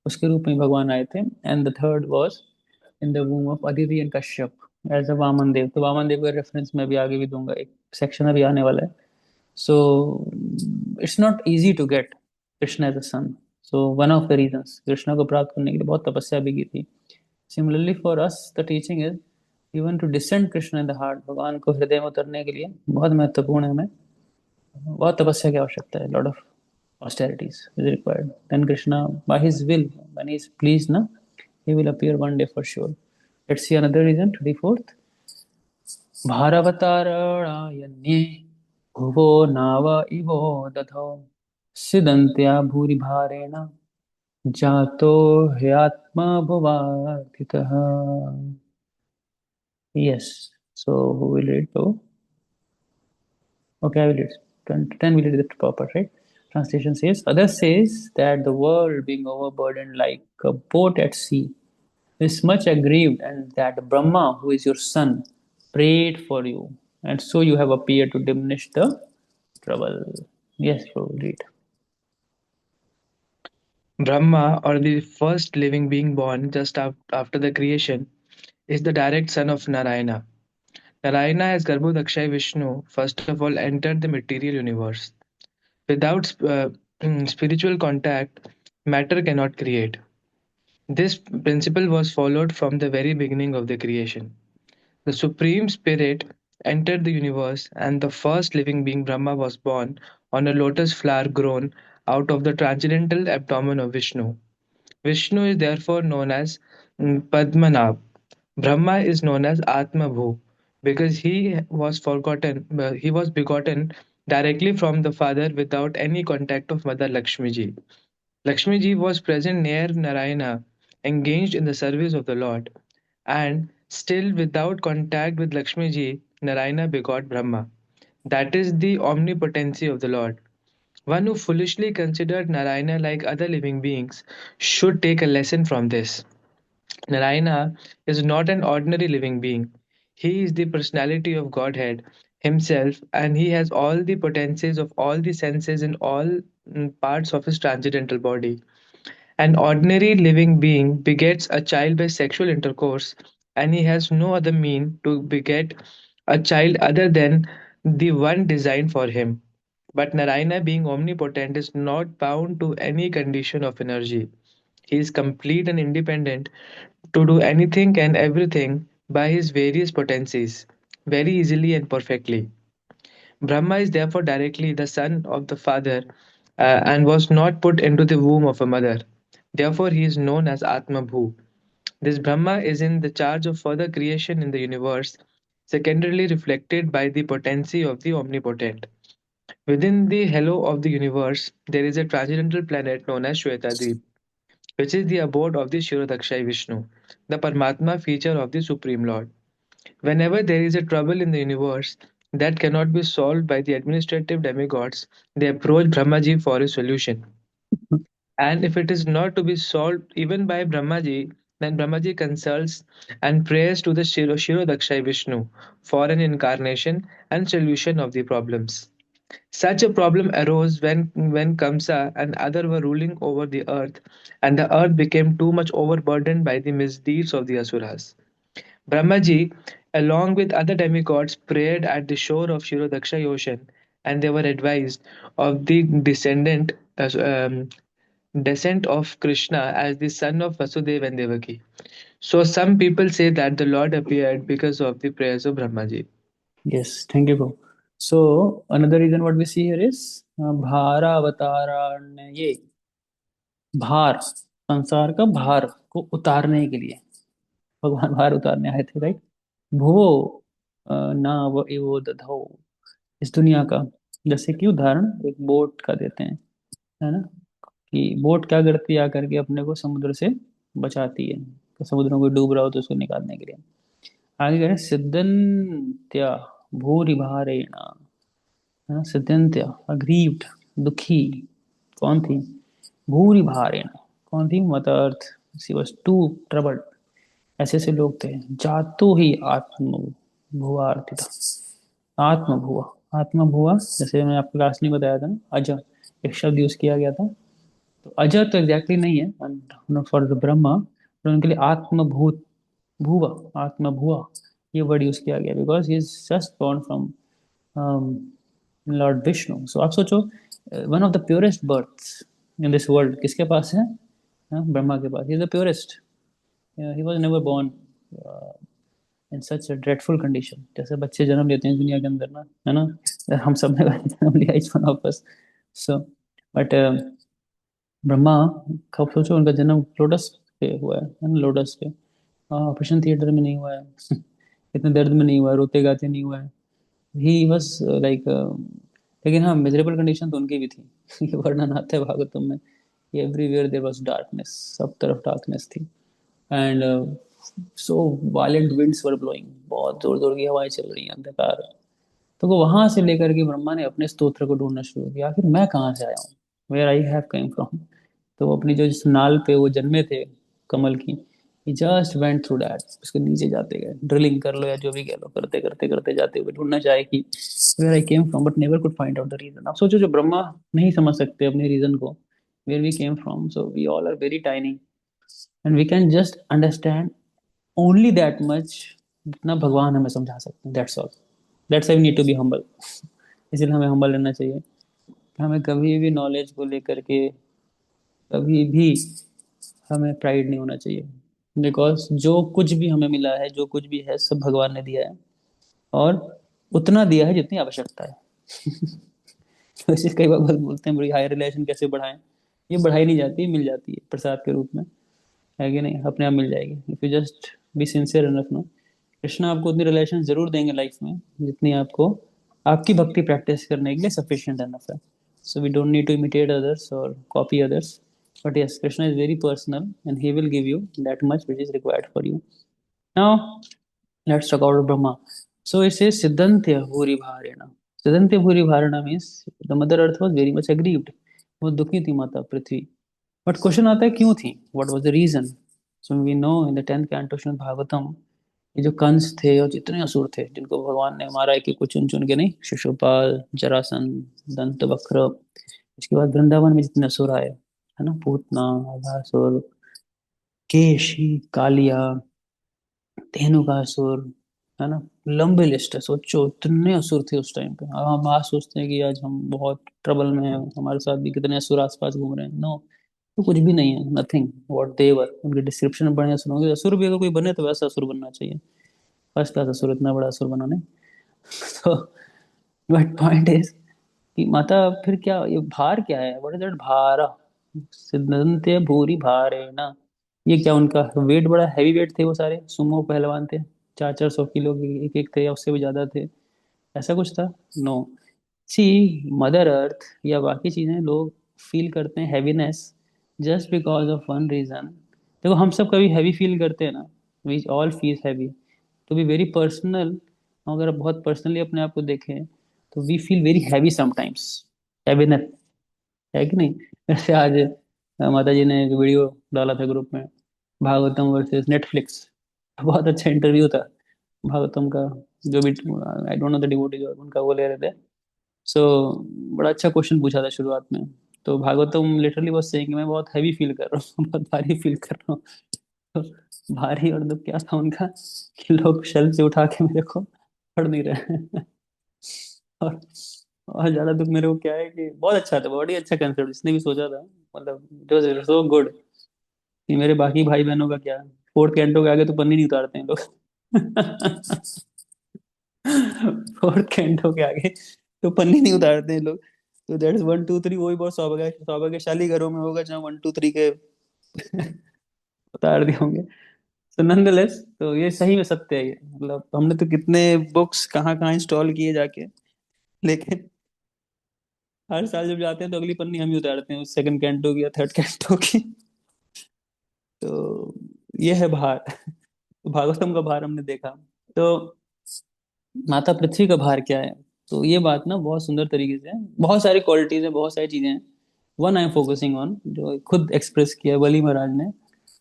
उसके रूप में भगवान आए थे and the third was in the womb of Aditi and Kashyap as a Vaman Dev. तो वामन देव का रेफरेंस मैं भी आगे भी दूंगा एक सेक्शन अभी आने वाला है. So it's not easy to get Krishna as a son. So one of the reasons Krishna को प्राप्त करने के लिए बहुत तपस्या भी की थी. Similarly, for us, the teaching is even to descend Krishna in the heart. भगवान को हृदय में उतरने के लिए बहुत महत्वपूर्ण है हमें बहुत तपस्या की आवश्यकता है. Lot of austerities is required. Then Krishna, by his will, when he is pleased, na, he will appear one day for sure. Let's see another reason. 34th. भारवतारणायन्ये भुवो नाव इवो दधौ सिदन्त्या भूरि भारेण जातो ह्यात्मा भुवार्थितः. Yes. So who will read though? Okay, I will read. 10 will read the proper, right? Translation says, others says that the world being overburdened like a boat at sea is much aggrieved and that Brahma, who is your son, prayed for you and so you have appeared to diminish the trouble. Yes, so read.
Brahma, or the first living being born just after the creation, is the direct son of Narayana. Narayana, as Garbhodakshay Vishnu, first of all entered the material universe. Without spiritual contact, matter cannot create. This principle was followed from the very beginning of the creation. The Supreme Spirit entered the universe, and the first living being Brahma was born on a lotus flower grown out of the transcendental abdomen of Vishnu. Vishnu is therefore known as Padmanabh. Brahma is known as Atmabhu because he was begotten directly from the father without any contact of Mother Lakshmi ji. Lakshmi ji was present near Narayana, engaged in the service of the Lord, and still without contact with Lakshmi ji, Narayana begot Brahma. That is the omnipotency of the Lord. One who foolishly considered Narayana like other living beings should take a lesson from this. Narayana is not an ordinary living being. He is the personality of Godhead himself, and he has all the potencies of all the senses in all parts of his transcendental body. An ordinary living being begets a child by sexual intercourse, and he has no other mean to beget a child other than the one designed for him. But Narayana, being omnipotent, is not bound to any condition of energy. He is complete and independent to do anything and everything by his various potencies, very easily and perfectly. Brahma is therefore directly the son of the father and was not put into the womb of a mother. Therefore, he is known as Atmabhu. This Brahma is in the charge of further creation in the universe, secondarily reflected by the potency of the omnipotent. Within the halo of the universe, there is a transcendental planet known as Shwetadweep, which is the abode of the Shirodakshay Vishnu, the Paramatma feature of the Supreme Lord. Whenever there is a trouble in the universe that cannot be solved by the administrative demigods, they approach Brahmaji for a solution. And if it is not to be solved even by Brahmaji, Then Brahmaji consults and prays to the Shirodaksha Vishnu for an incarnation and solution of the problems. Such a problem arose when Kamsa and others were ruling over the earth, and the earth became too much overburdened by the misdeeds of the Asuras. Brahmaji, along with other demigods, prayed at the shore of Shirodaksha Ocean, and they were advised of the descent of Krishna as the son of Vasudeva and Devaki. So some people say that the Lord appeared because of the prayers of Brahmaji.
Yes, thank you, bro. So another reason what we see here is भारा अवतारण, ये भार, संसार का भार को उतारने के लिए भगवान भार उतारने आए थे, राइट? भुवो नाव एवो दधौ, इस दुनिया का। जैसे कि उदाहरण एक बोट का देते हैं, है ना, कि बोट क्या करती है, आकर के अपने को समुद्र से बचाती है, तो समुद्र में कोई डूब रहा हो तो उसको निकालने के लिए। आगे कह रहे हैं सिद्धन्त्य भूरि भारेण, है ना, सिद्धन्त्य अग्रीव्ड, दुखी, कौन थी? भूरि भारेण, कौन थी? Mother earth, she was too troubled. ऐसे ऐसे लोग थे। जातो ही आत्म भुआर्थिता, आत्मभुआ, आत्मभुआ, जैसे मैंने आपको क्लास में बताया था ना, अज एक शब्द यूज किया गया था। तो अज तो एग्जैक्टली नहीं है फॉर द ब्रह्मा, तो उनके लिए आत्मभूत, भुवा, आत्मभुआ, ये वर्ड यूज किया गया because he is just born from lord Vishnu. So आप सोचो, one of the purest births in this world किसके पास है? ब्रह्मा के पास। He is the purest, he was never born in such a dreadful condition. जैसे बच्चे जन्म लेते हैं दुनिया के अंदर ना, है ना, हम सब ने जन्म लिया, each one of us. So but Brahma, कब सोचो उनका जन्म लोटस पे हुआ है ना, लोटस पे, ऑपरेशन थिएटर में नहीं हुआ है इतने दर्द में नहीं हुआ है, रोते गाते नहीं हुआ है। ही बस लाइक, लेकिन हाँ, मिजरेबल कंडीशन तो उनकी भी थी ये वर्णन आता है भागवतम में, एवरीवेयर देयर वाज डार्कनेस, सब तरफ डार्कनेस थी। And so violent winds were blowing, बहुत जोर जोर की हवाएं चल रही हैं, अंधकार। तो वो वहां से लेकर के ब्रह्मा ने अपने स्तोत्र को ढूंढना शुरू किया, आखिर मैं कहाँ से आया हूँ, where I have come from. तो वो अपनी जो जिस नाल पे वो जन्मे थे, कमल की, ही जस्ट वेंट थ्रू दैट, उसके नीचे जाते गए, ड्रिलिंग कर लो या जो भी कह लो, करते करते करते जाते हुए ढूंढना चाहे कि where I came from, but never could find out the reason. आप सोचो, जो ब्रह्मा नहीं समझ सकते अपने रीजन को, where we came from, so we all are very tiny and we can just understand only that much जितना भगवान हमें समझा सकते हैं, that's all. That's I need to be humble, इसलिए हमें हम्बल रहना चाहिए। हमें कभी भी नॉलेज को लेकर के कभी भी हमें प्राइड नहीं होना चाहिए, बिकॉज जो कुछ भी हमें मिला है, जो कुछ भी है, सब भगवान ने दिया है, और उतना दिया है जितनी आवश्यकता है वैसे कई बार बस बोलते हैं बड़ी हाई रिलेशन कैसे बढ़ाएं, ये बढ़ाई नहीं जाती, मिल जाती है प्रसाद के रूप में, है कि नहीं? अपने आप मिल जाएगी if you just be sincere enough ना। कृष्णा आपको उतनी रिलेशन जरूर देंगे लाइफ में जितनी आपको आपकी भक्ति प्रैक्टिस करने के लिए सफिशिएंट एनफ है। So we don't need to imitate others और copy others, but yes, Krishna is very personal and he will give you that much which is required for you. Now let's talk about Brahma. So it says सिद्धंत्य भूरि भारेण, सिद्धंत्य भूरि भारेण means the mother earth was very much aggrieved, वो दुखी थी माता पृथ्वी। बट क्वेश्चन आता है क्यों थी, what was the reason? So we know in the 10th canto Srimad Bhagavatam, ये जो कंस थे और जितने असुर थे जिनको भगवान ने मारा है, कि कुछ चुन चुन के नहीं, शिशुपाल, जरासंध, दंत वक्र, इसके बाद वृंदावन में जितने असुर आए, है ना, पूतना, अघासुर, केशी, कालिया, धेनुकासुर, है ना, लंबी लिस्ट है। सोचो इतने असुर थे उस टाइम पे। अब हम आज सोचते हैं कि आज हम बहुत ट्रबल में हैं, हमारे साथ भी कितने असुर आसपास घूम रहे हैं। नो, तो कुछ भी नहीं है, नथिंग व्हाट दे वर। उनके डिस्क्रिप्शन में बढ़िया सुनोगे, असुर भी अगर कोई बने तो वैसा असुर बनना चाहिए, फर्स्ट क्लास असुर, इतना बड़ा असुर बना नहीं तो बट पॉइंट इज कि माता फिर क्या, ये भार क्या है, व्हाट इज दैट भार? सिद्धंते भूरी भार है ना, ये क्या, उनका वेट बड़ा हैवी वेट थे, वो सारे सुमो पहलवान थे, 400 400 किलो के एक एक थे या उससे भी ज्यादा थे, ऐसा कुछ था? नो। सी, मदर अर्थ या बाकी चीजें लोग फील करते हैं heaviness just because of one reason. देखो हम सब कभी हैवी फील करते हैं ना, we all feel heavy, to be very personal. अगर आप बहुत पर्सनली अपने आप को देखें तो we feel very heavy sometimes, heaviness, है कि नहीं? जैसे आज माता जी ने एक वीडियो डाला था ग्रुप में, भागवतम वर्सेस नेटफ्लिक्स। बहुत अच्छा इंटरव्यू था भागवतम का। जो भी, I don't know the devotees, और उनका वो ले रहे थे। सो बड़ा अच्छा क्वेश्चन पूछा था शुरुआत में। तो भागवतम लिटरली वो सेइंग मैं बहुत हैवी फील कर रहा हूँ, बहुत भारी फील कर रहा हूँ। तो भारी और दुख क्या था उनका कि लोग शेल्फ से उठा के मेरे को पढ़ नहीं रहे हैं। और और ज्यादा दुख मेरे को क्या है कि बहुत अच्छा था, बहुत ही अच्छा कंसेप्ट जिसने भी सोचा था, मतलब इट वाज सो गुड। कि मेरे बाकी भाई बहनों का क्या, फोर्थ कैंटो के आगे तो पन्नी नहीं उतारते हैं लोग। फोर्थ कैंटो के आगे तो पन्नी नहीं उतारते हैं लोग। तो दैट इज 1 2 3, वही बहुत सौभाग्यशाली घरों में होगा जहाँ 1 2 3 के उतार दिए होंगे। तो नंदलेस, तो ये सही में सत्य है ये, मतलब हमने तो कितने बुक्स कहाँ कहाँ इंस्टॉल किए जाके, लेकिन हर साल जब जाते हैं तो अगली पन्नी हम ही उतारते हैं, उस सेकंड कैंटो की या थर्ड कैंटो की। तो ये है भार। तो भागवतम का भार हमने देखा। तो माता पृथ्वी का भार क्या है? तो ये बात ना बहुत सुंदर तरीके से है, बहुत सारी क्वालिटीज है, बहुत सारी चीजें हैं। One I am focusing on, जो खुद एक्सप्रेस किया बलि महाराज ने।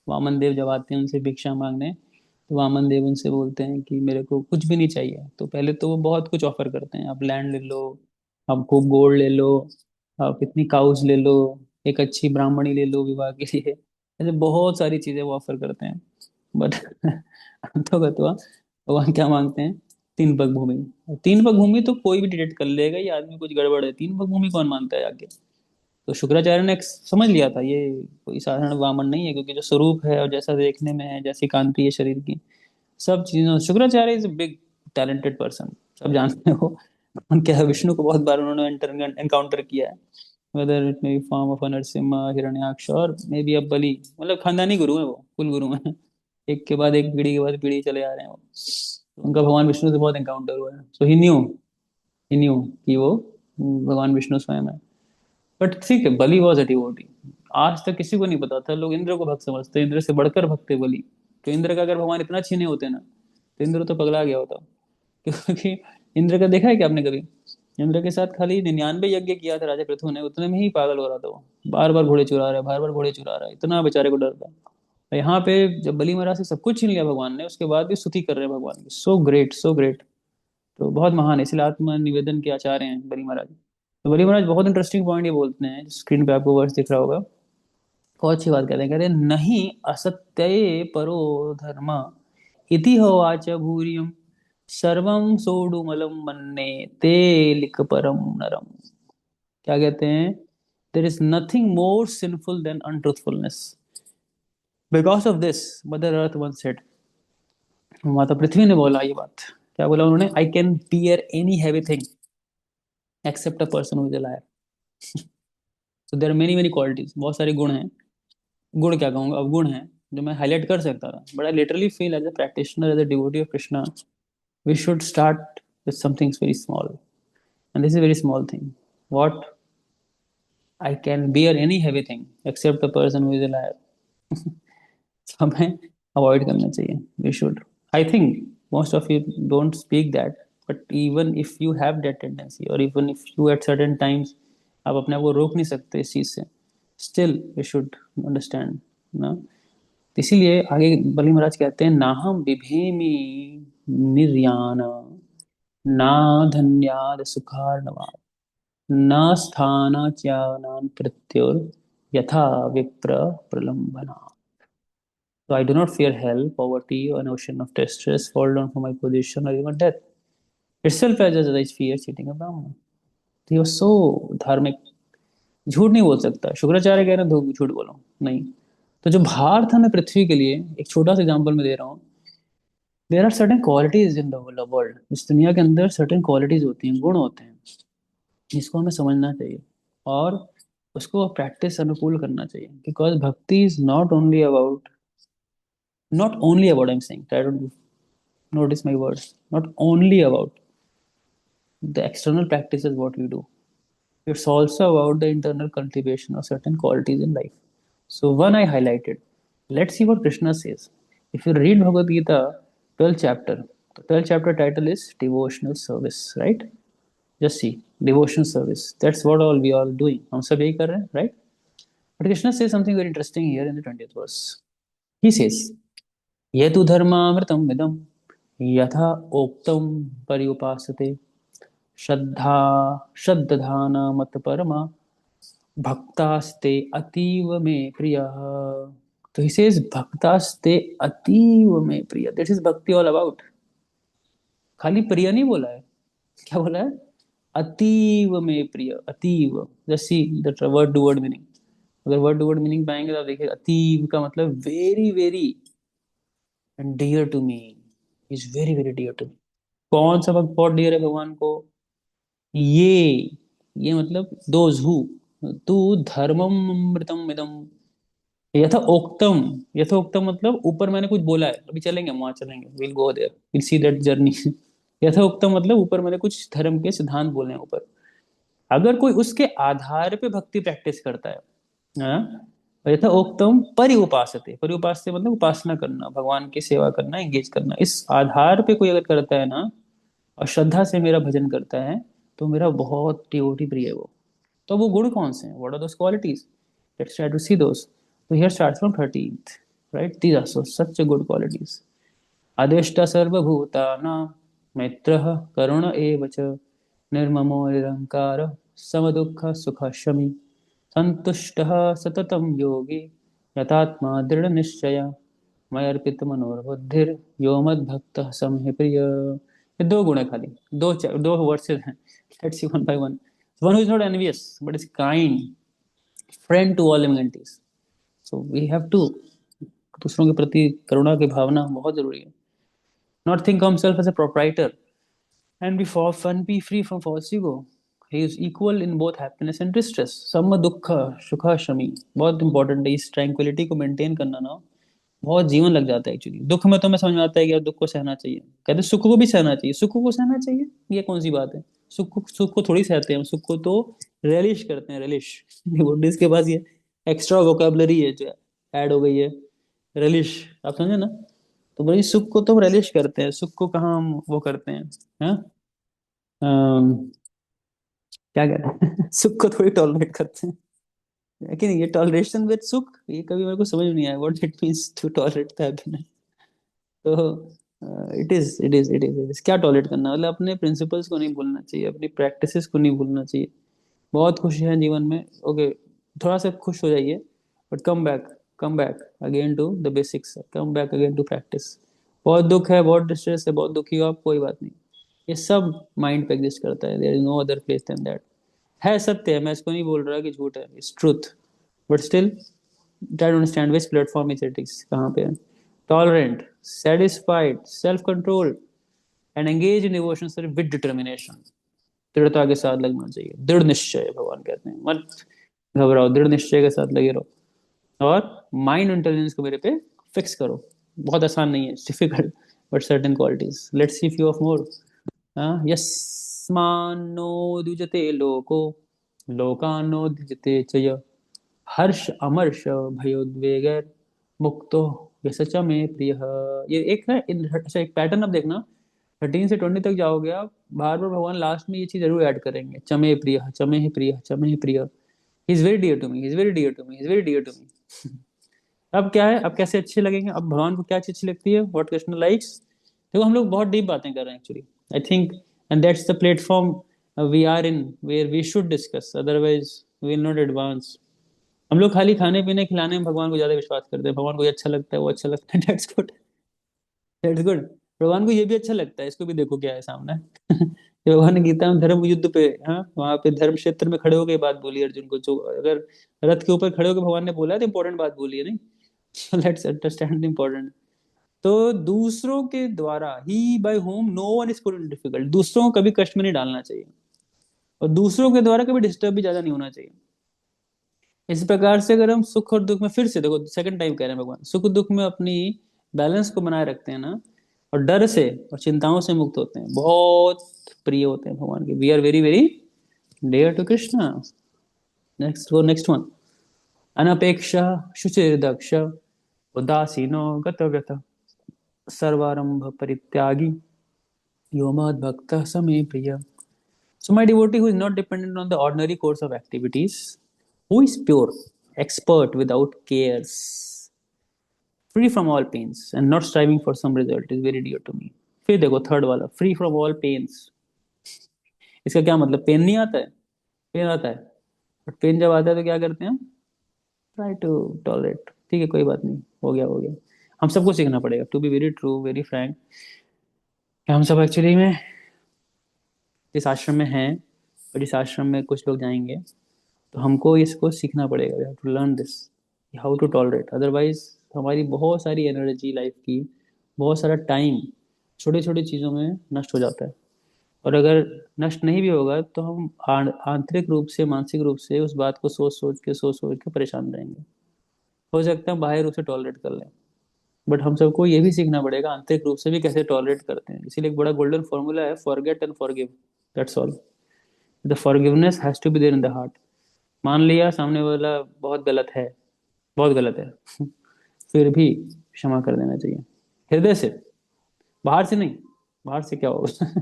वामन देव जब आते हैं उनसे भिक्षा मांगने, तो वामन देव उनसे बोलते हैं कि मेरे को कुछ भी नहीं चाहिए। तो पहले तो वो बहुत कुछ ऑफर करते हैं, आप लैंड ले लो, आप खूब गोल्ड ले लो, आप इतनी काउज ले लो, एक अच्छी ब्राह्मणी ले लो विवाह के लिए। ऐसे बहुत सारी चीजें वो ऑफर करते हैं। बट तो गतवा भगवान क्या मांगते हैं? 3 पग भूमि। और 3 पग भूमि तो कोई भी डिटेक्ट कर लेगा ये आदमी कुछ गड़बड़ है, 3 पग भूमि कौन मानता है आगे? तो शुक्राचार्य ने समझ लिया था ये कोई साधारण वामन नहीं है, क्योंकि जो स्वरूप है और जैसा देखने में है, जैसी कांति है शरीर की, सब चीजों, Shukracharya is big talented person, सब जानते हैं वो। उनके विष्णु को बहुत बार उन्होंने एनकाउंटर किया है, whether it may be form of Narasimha, Hiranyaksha, और मे बी अब बलि। मतलब खानदानी गुरु है वो, कुल गुरु है। एक के बाद एक, पीढ़ी के बाद पीढ़ी चले आ रहे हैं वो। तो उनका भगवान विष्णु से बहुत एनकाउंटर हुआ है, सो ही न्यू कि वो भगवान विष्णु स्वयं है। बट ठीक है, बलि वॉज अ डिवोटी। आज तक किसी को नहीं पता था, लोग इंद्र को भक्त समझते हैं, इंद्र से बढ़कर भक्त है बलि। तो इंद्र का अगर भगवान इतना अच्छे नहीं होते ना, तो इंद्र तो पगला गया होता। क्योंकि इंद्र का देखा है क्या आपने कभी? इंद्र के साथ खाली 99 यज्ञ किया था राजा पृथु ने, उतने में ही पागल हो रहा था वो। बार बार घोड़े चुरा रहा है, बार बार घोड़े चुरा रहा है, इतना बेचारे को डर था। और यहाँ पे जब बलि महाराज से सब कुछ छीन लिया भगवान ने, उसके बाद भी स्तुति कर रहे हैं भगवान की, सो ग्रेट सो ग्रेट। तो बहुत महान है, इसलिए आत्म निवेदन के आचार्य हैं बलि महाराज। तो बलि महाराज बहुत इंटरेस्टिंग पॉइंट ये बोलते हैं, स्क्रीन पे आपको वर्ड्स दिख रहा होगा। बहुत अच्छी बात कहते हैं नहीं असत्य परो धर्म, इति होवाच भूरियम, सर्वम सोडुमलम मन्ने ते लिख परम नरम। क्या कहते हैं? There is nothing more sinful than untruthfulness. Because of this mother earth one said, माता पृथ्वी ने बोला ये बात। क्या बोला उन्होंने? I can bear any heavy thing except a person who is a liar. So there are many many qualities, बहुत सारे गुण हैं। गुण क्या कहूंगा, अवगुण है जो मैं हाईलाइट कर सकता था, but I literally feel as a practitioner, as a devotee of Krishna, we should start with something very small, and this is a very small thing. What? I can bear any heavy thing except the person who is a liar. So हमें avoid करना चाहिए, we should. I think most of you don't speak that, but even if you have that tendency, और even if you at certain times आप अपने आप को रोक नहीं सकते इस चीज से, स्टिल वी शुड अंडरस्टैंड ना। इसीलिए आगे बलि महाराज कहते हैं, नाहम बिभेमि निर्याण, ना धन्याद सुखार्णवा, न स्थानाच्यानान् प्रत्युर यथा विप्र प्रलंबना। So I do not fear hell, poverty, or an ocean of distress, fall down from my position, or even death itself, as I fear cheating a Brahmana. He was so धार्मिक, झूठ नहीं बोल सकता। शुक्राचार्य कह रहे हैं झूठ बोलो नहीं। तो जो भार था ना पृथ्वी के लिए, एक छोटा सा एग्जांपल मैं दे रहा हूँ। There are certain qualities in the world, इस दुनिया के अंदर सर्टेन क्वालिटीज होती हैं, गुण होते हैं, जिसको हमें समझना चाहिए और उसको प्रैक्टिस अनुकूल करना चाहिए। Because bhakti is not only about I am saying, try to notice my words, not only about the external practices what we do, it's also about the internal cultivation of certain qualities in life. So one I highlighted, let's see what Krishna says. If you read Bhagavad Gita 12th chapter, the 12th chapter title is devotional service, right? Just see, devotional service, that's what all we are doing, हम सब यही कर रहे हैं, right? But Krishna says something very interesting here in the 20th verse. He says, Yetu dharmamritam vidam yatha oktam paryupasate श्रद्धाना मत परमा भक्तास्ते अतीव में प्रिय. तो ही सेज भक्तास्ते अतीव में प्रिय. दिस इज भक्ति ऑल अबाउट. खाली प्रिय नहीं बोला है, क्या बोला है? अतीव में प्रिय. अतीव, just see the word to word meaning. अगर वर्ड टू वर्ड मीनिंग पाएंगे तो आप देखिए, अतीव का मतलब very very and dear to me. Is very very dear to me. कौन सा भक्त बहुत डियर है भगवान को? ये मतलब दोज हु. तू धर्मम अमृतम इदम यथोक्तम. यथोक्तम मतलब ऊपर मैंने कुछ बोला है, अभी चलेंगे वहां, चलेंगे, will go there, will see that journey. यथोक्तम मतलब ऊपर मैंने कुछ धर्म के सिद्धांत बोले हैं ऊपर. अगर कोई उसके आधार पे भक्ति प्रैक्टिस करता है, हाँ, यथोक्तम परिउपासते. परिउपासते मतलब उपासना करना, भगवान की सेवा करना, एंगेज करना. इस आधार पे कोई अगर करता है ना, और श्रद्धा से मेरा भजन करता है, तो मेरा बहुत डिवोटी प्रिय है वो. तो वो गुण कौन से हैं? What are those qualities? Let's try to see those. तो here starts from 13th, right? These are so such good qualities. अदेष्ट सर्वभूतानां मैत्रः करुण एव च निर्ममो निरहंकार समदुःख सुखशमी संतुष्टः सततं योगी यतात्मा दृढ़निश्चय मयर्पित मनोर्बुद्धिर यो मद्भक्तः स मे प्रिय. ये दो गुण है खाली, दो वर्सेस हैं. Let's see one by one. One who is not envious but is kind friend to all living. So we have to, दूसरों के प्रति करुणा की भावना बहुत जरूरी है. Not think himself as a proprietor and be free from false ego. He is equal in both happiness and distress. Samma dukha sukha shami. बहुत इंपॉर्टेंट है. इस ट्रैंक्विलिटी को मेंटेन करना ना बहुत जीवन लग जाता है एक्चुअली. दुख में तो मैं समझ में आता है कि यार दुख को सहना चाहिए, कहते सुख को भी सहना चाहिए. सुख को सहना चाहिए, ये कौन सी बात है? सुख को थोड़ी सहते हैं हम. सुख को तो रेलिश करते हैं. रेलिश डिवोटीज के पास ये एक्स्ट्रा वोकेबलरी है जो ऐड हो गई है, रेलिश. आप समझे ना? तो भाई सुख को तो हम रेलिश करते हैं, सुख को कहाँ हम वो करते हैं? हाँ, क्या कह रहे हैं? सुख को थोड़ी टॉलरेट करते हैं. लेकिन ये टॉलरेशन विद सुख, ये कभी मेरे को समझ में नहीं आया what it means to tolerate the happiness. तो इट इज क्या टॉलरेट करना? मतलब अपने प्रिंसिपल्स को नहीं भूलना चाहिए, अपनी प्रैक्टिसेस को नहीं भूलना चाहिए. बहुत खुशी है जीवन में, ओके, थोड़ा सा खुश हो जाइए, but come back again to the basics. Come back again to practice. बहुत दुख है, बहुत डिस्ट्रेस है, बहुत दुखी हो आप, कोई बात नहीं. ये सब माइंड पे एग्जिस्ट करता है. There is no other place than that. है, सत्य है, मैं इसको नहीं बोल रहा कि झूठ है, it's truth. But still try to understand which platform it is, कहाँ पे है. Tolerant, satisfied, self control and engage in devotion service with determination. दृढ़ता के साथ लगना चाहिए. दृढ़ निश्चय भगवान कहते हैं, मत घबराओ, दृढ़ निश्चय के साथ लगे रहो. और माइंड इंटेलिजेंस को मेरे पे फिक्स करो. बहुत आसान नहीं है, difficult, but certain qualities. Let's see few of more. यस्मान्नो द्विजते लोको लोकानो द्विजते च य हर्ष अमर्ष भयोद्वेगैर मुक्तो यश च मे प्रिय. ये एक ना अच्छा एक पैटर्न अब देखना. 13 से 20 तक जाओगे आप, बार बार भगवान लास्ट में ये चीज जरूर ऐड करेंगे. चमे प्रिय, चमे ही प्रिय, चमे ही प्रिय. He is very dear to me, he is very dear to me, he is very dear to me. अब क्या है, अब कैसे अच्छे लगेंगे? अब भगवान को क्या चीज अच्छी लगती है? What Krishna likes. देखो हम लोग बहुत डीप बातें कर रहे हैं actually, I think, and that's the platform we are in, where we should discuss, otherwise we will not advance. हम लोग खाली खाने पीने खिलाने में भगवान को ज्यादा विश्वास करते हैं. भगवान को ये अच्छा लगता है, वो अच्छा लगता है, दैट्स गुड, दैट्स गुड. भगवान को ये भी अच्छा लगता है, इसको भी देखो क्या है सामने. ये भगवान ने गीता में धर्म युद्ध पे, हाँ, वहां पे धर्म क्षेत्र में खड़े होकर ये बात बोली अर्जुन को. जो अगर रथ के ऊपर खड़े होकर भगवान ने बोला है तो इंपॉर्टेंट बात बोली है, नहीं? Let's understand important. तो दूसरों के द्वारा, he by whom no one is put in difficult. दूसरों को कभी कष्ट में नहीं डालना चाहिए, और दूसरों के द्वारा कभी डिस्टर्ब भी ज्यादा नहीं होना चाहिए. इस प्रकार से अगर हम सुख और दुख में, फिर से देखो सेकंड टाइम कह रहे हैं भगवान, सुख दुख में अपनी बैलेंस को बनाए रखते हैं ना, और डर से और चिंताओं से मुक्त होते हैं, बहुत प्रिय होते हैं भगवान के. We are very very dear to Krishna. Next one. अनपेक्ष शुचिर्दक्ष उदासीनो गतव्यथ सर्वारंभ परित्यागी यो मद्भक्तः स मे प्रिय. So my devotee who is not dependent on the ordinary course of activities, who is pure, expert without cares, free from all pains and not striving for some result is very dear to me. फिर देखो third वाला, free from all pens. इसका क्या मतलब, pen नहीं आता है? Pen आता है, बट पेन जब आता है तो क्या करते हैं हम? ट्राई टू टॉलरेट, ठीक है कोई बात नहीं, हो गया हो गया। हम सबको सीखना पड़ेगा, to be very true very frank. हम सब एक्चुअली में जिस आश्रम में हैं, और जिस आश्रम में कुछ लोग जाएंगे, तो हमको इसको सीखना पड़ेगा, we have to learn this, how to tolerate. Otherwise हमारी बहुत सारी एनर्जी लाइफ की, बहुत सारा टाइम छोटी छोटी चीज़ों में नष्ट हो जाता है। और अगर नष्ट नहीं भी होगा तो हम आंतरिक रूप से, मानसिक रूप से उस बात को सोच सोच के परेशान रहेंगे। हो सकता है बाहर रूप से टॉलरेट कर लें, बट हम सबको ये भी सीखना पड़ेगा आंतरिक रूप से भी कैसे टॉलरेट करते हैं। इसीलिए एक बड़ा गोल्डन फॉर्मूला है, forget and forgive, that's all. The forgiveness has to be there in the heart. मान लिया सामने वाला बहुत गलत है, बहुत गलत है फिर भी क्षमा कर देना चाहिए, हृदय से, बाहर से नहीं। बाहर से क्या होगा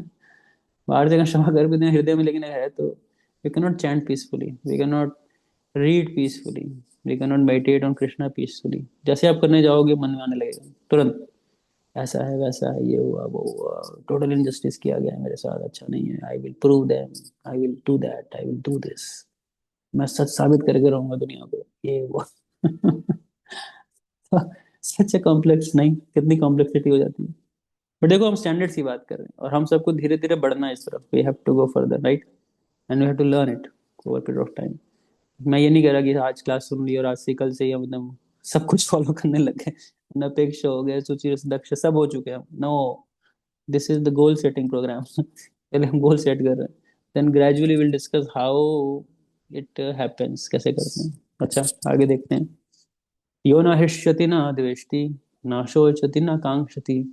बाहर से अगर क्षमा कर भी दें हृदय में लेकिन है तो we can not chant peacefully, we can not read peacefully, we can not meditate on Krishna peacefully. जैसे आप करने जाओगे मन में आने लगेगा तुरंत, ऐसा है वैसा है, ये हुआ वो हुआ, टोटल इनजस्टिस किया गया है मेरे साथ, अच्छा नहीं है, I will prove them, I will do that, I will do this, मैं सच साबित करके रहूंगा दुनिया को, ये वो सच है कॉम्प्लेक्स, नहीं कितनी कॉम्प्लेक्सिटी हो जाती है। बट देखो हम स्टैंडर्ड्स की बात कर रहे हैं और हम सबको धीरे धीरे बढ़ना है इस तरफ, we have to go further right, and we have to learn it over period of time. मैं ये नहीं कह रहा कि आज क्लास सुन ली और आज से कल से ही हम एकदम सब कुछ फॉलो करने लग गए, अनपेक्ष हो गए, सुचि दक्ष सब हो चुके हैं हम, no, this is the goal setting program पहले हम गोल सेट कर रहे हैं, then gradually will discuss how it happens, कैसे करते हैं। अच्छा आगे देखते हैं। यो न हृष्यति न द्वेष्टि, न शोचति न कांक्षति,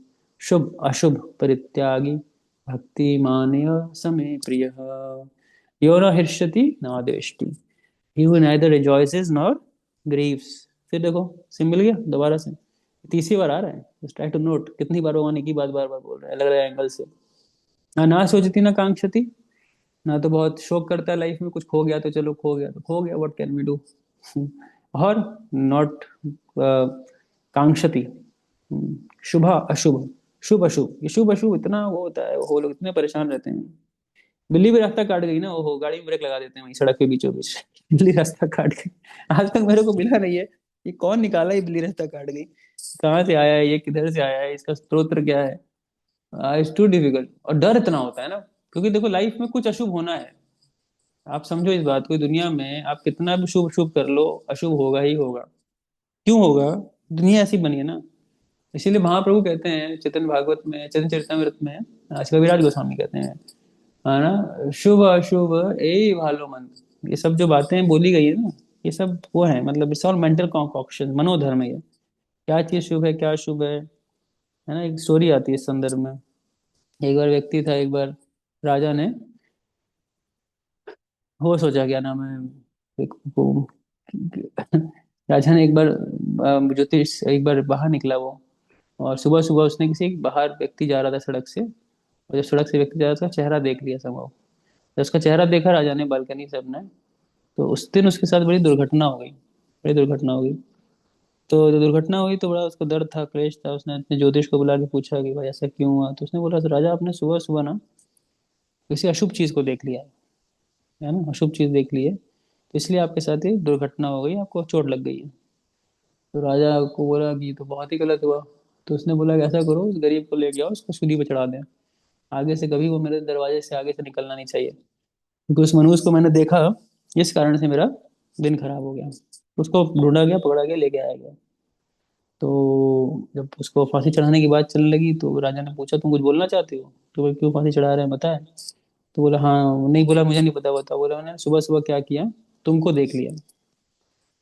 शुभ अशुभ परित्यागी, भक्ति मानय समे प्रिय। यो न हृष्यति न द्वेष्टि, he who neither rejoices nor grieves। फिर देखो सिम मिल गया दोबारा से, तीसरी बार आ रहा है, जस्ट ट्राई टू नोट कितनी बार भगवान एक ही बात बार बार बोल रहा है अलग अलग एंगल से। ना ना सोचती ना कांक्षती, ना तो बहुत शोक करता है लाइफ में कुछ खो गया तो चलो खो गया तो खो गया, व्हाट कैन वी डू और नॉट कांक्षती, शुभ अशुभ, शुभ अशुभ, ये शुभ अशुभ इतना वो होता है, वो लोग इतने परेशान रहते हैं। बिल्ली भी रास्ता काट गई ना, ओहो गाड़ी में ब्रेक लगा देते हैं वहीं सड़क के बीचों बीच बिल्ली रास्ता काट गई, आज तक मेरे को मिला नहीं है ये कौन निकाला, ये बिल्ली रास्ता काट गई, कहाँ से आया है ये, किधर से आया है, इसका स्त्रोत्र क्या है। इट्स टू डिफिकल्ट, और डर इतना होता है ना, क्योंकि देखो लाइफ में कुछ अशुभ होना है। आप समझो इस बात को, दुनिया में आप कितना भी शुभ शुभ कर लो, अशुभ होगा ही होगा। क्यों होगा? दुनिया ऐसी बनी है ना। इसीलिए महाप्रभु कहते हैं चैतन्य भागवत में, चैतन्य चरितमृत में, आज कविराज गोस्वामी कहते हैं, है ना, शुभ अशुभ ए भालो मंत्र, ये सब जो बातें बोली गई है ना, ये सब वो है, मतलब इट्स ऑल मेंटल कॉन्कॉक्शन, मनोधर्म है ये, क्या चीज शुभ है क्या शुभ है ना। एक स्टोरी आती है इस संदर्भ में। एक बार व्यक्ति था, एक बार राजा ने वो सोचा, क्या नाम है, राजा ने एक बार ज्योतिष, एक बार बाहर निकला वो, और सुबह सुबह उसने किसी एक बाहर व्यक्ति जा रहा था सड़क से, और जब सड़क से व्यक्ति जा रहा था उसका चेहरा देख लिया संभव। जब उसका चेहरा देखा राजा ने बालकनी से अपने, तो उस दिन उसके साथ बड़ी दुर्घटना हो गई, बड़ी दुर्घटना हो गई। तो जब दुर्घटना हुई तो बड़ा उसको दर्द था, क्लेश था, उसने अपने ज्योतिष को बुला के पूछा कि भाई ऐसा क्यों हुआ, तो उसने बोला राजा आपने सुबह सुबह ना किसी अशुभ चीज को देख लिया है ना, अशुभ चीज देख ली है, तो इसलिए आपके साथ ये दुर्घटना हो गई, आपको चोट लग गई है। तो राजा को बोला कि ये तो बहुत ही गलत हुआ। तो उसने बोला कि ऐसा करो, उस गरीब को ले जाओ, उसको सूली पे चढ़ा दें, आगे से कभी वो मेरे दरवाजे से आगे से निकलना नहीं चाहिए, क्योंकि उस मनुष्य को मैंने देखा, इस कारण से मेरा दिन खराब हो गया। उसको ढूंढा गया, पकड़ा गया, लेके आया गया। तो जब उसको फांसी चढ़ाने की बात चलने लगी तो राजा ने पूछा तुम कुछ बोलना चाहते हो, तो बोले क्यों फांसी चढ़ा रहे हैं बताए। तो बोला हाँ, नहीं बोला मुझे नहीं पता, बता। बोला मैंने सुबह सुबह क्या किया, तुमको देख लिया,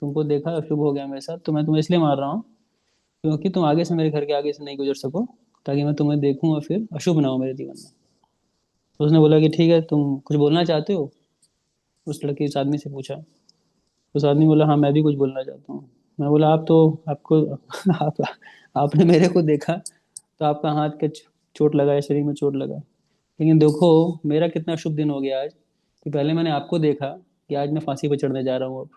तुमको देखा, अशुभ हो गया मेरे साथ, तो मैं तुम्हें इसलिए मार रहा हूँ क्योंकि तुम आगे से मेरे घर के आगे से नहीं गुजर सको, ताकि मैं तुम्हें देखूं और फिर अशुभ ना हो मेरे जीवन में। तो उसने बोला कि ठीक है, तुम कुछ बोलना चाहते हो, उस लड़के उस आदमी से पूछा। उस आदमी बोला हाँ मैं भी कुछ बोलना चाहता हूँ। मैं बोला आप तो, आपको आप आपने मेरे को देखा तो आपका हाथ के चोट लगा है, शरीर में चोट लगा, लेकिन देखो मेरा कितना शुभ दिन हो गया आज, कि पहले मैंने आपको देखा कि आज मैं फांसी पर चढ़ने जा रहा हूँ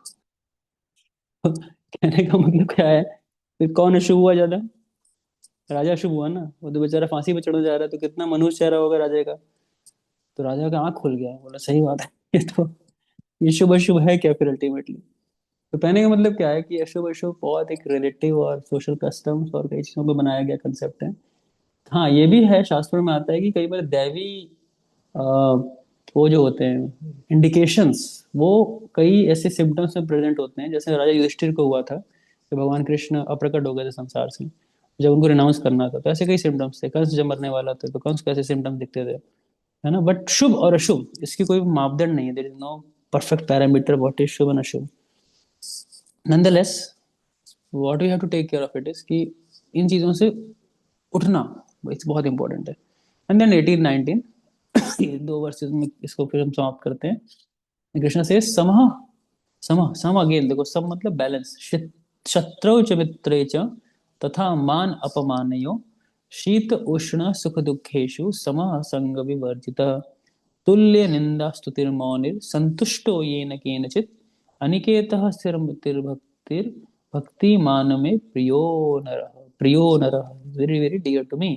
अब कहने का मतलब क्या है, फिर कौन अशुभ हुआ ज्यादा? राजा अशुभ हुआ ना, वो तो बेचारा फांसी पे चढ़ने जा रहा है, तो कितना मनुष्य चेहरा होगा राजा का। तो राजा का आंख खुल गया, बोला सही बात है। ये शुभ अशुभ है क्या फिर अल्टीमेटली? तो कहने का मतलब क्या है कि अशुभ अशुभ बहुत एक रिलेटिव और सोशल कस्टम्स और कई चीजों पे बनाया गया कंसेप्ट है। हाँ, ये भी है, शास्त्रों में आता है कि कई बार दैवी अ, वो जो होते हैं इंडिकेशंस, वो कई ऐसे सिम्टम्स में प्रेजेंट होते हैं, जैसे राजा युधिष्ठिर को हुआ था कि भगवान कृष्ण अप्रकट हो गए थे संसार से, जब उनको रिनाउंस करना था, तो ऐसे कई सिम्टम्स थे। कंस जब मरने वाला था तो कंस को ऐसे सिम्टम्स दिखते थे, है ना। बट शुभ और अशुभ इसकी कोई मापदंड नहीं है, there is no perfect parameter what is शुभ एंड अशुभ। Nonetheless what we have to take care of it is कि इन चीजों से उठना इट्स बहुत इंपॉर्टेंट है। एंड देन 18-19 ये दो वर्सेस में इसको फिर हम समाप्त करते हैं। कृष्ण से समः, समः सम अगेन देखो, सम मतलब बैलेंस। शत्रौ च मित्रे च तथा मान अपमानयो शीत उष्ण सुख दुखेषु समः संग विवर्जितः तुल्य निंदा स्तुतिर्मौनिर संतुष्टो येन केनचित् अनिकेतः स्थिरमतिर्भक्तिर भक्ति मान में प्रियो नरः very very dear to me.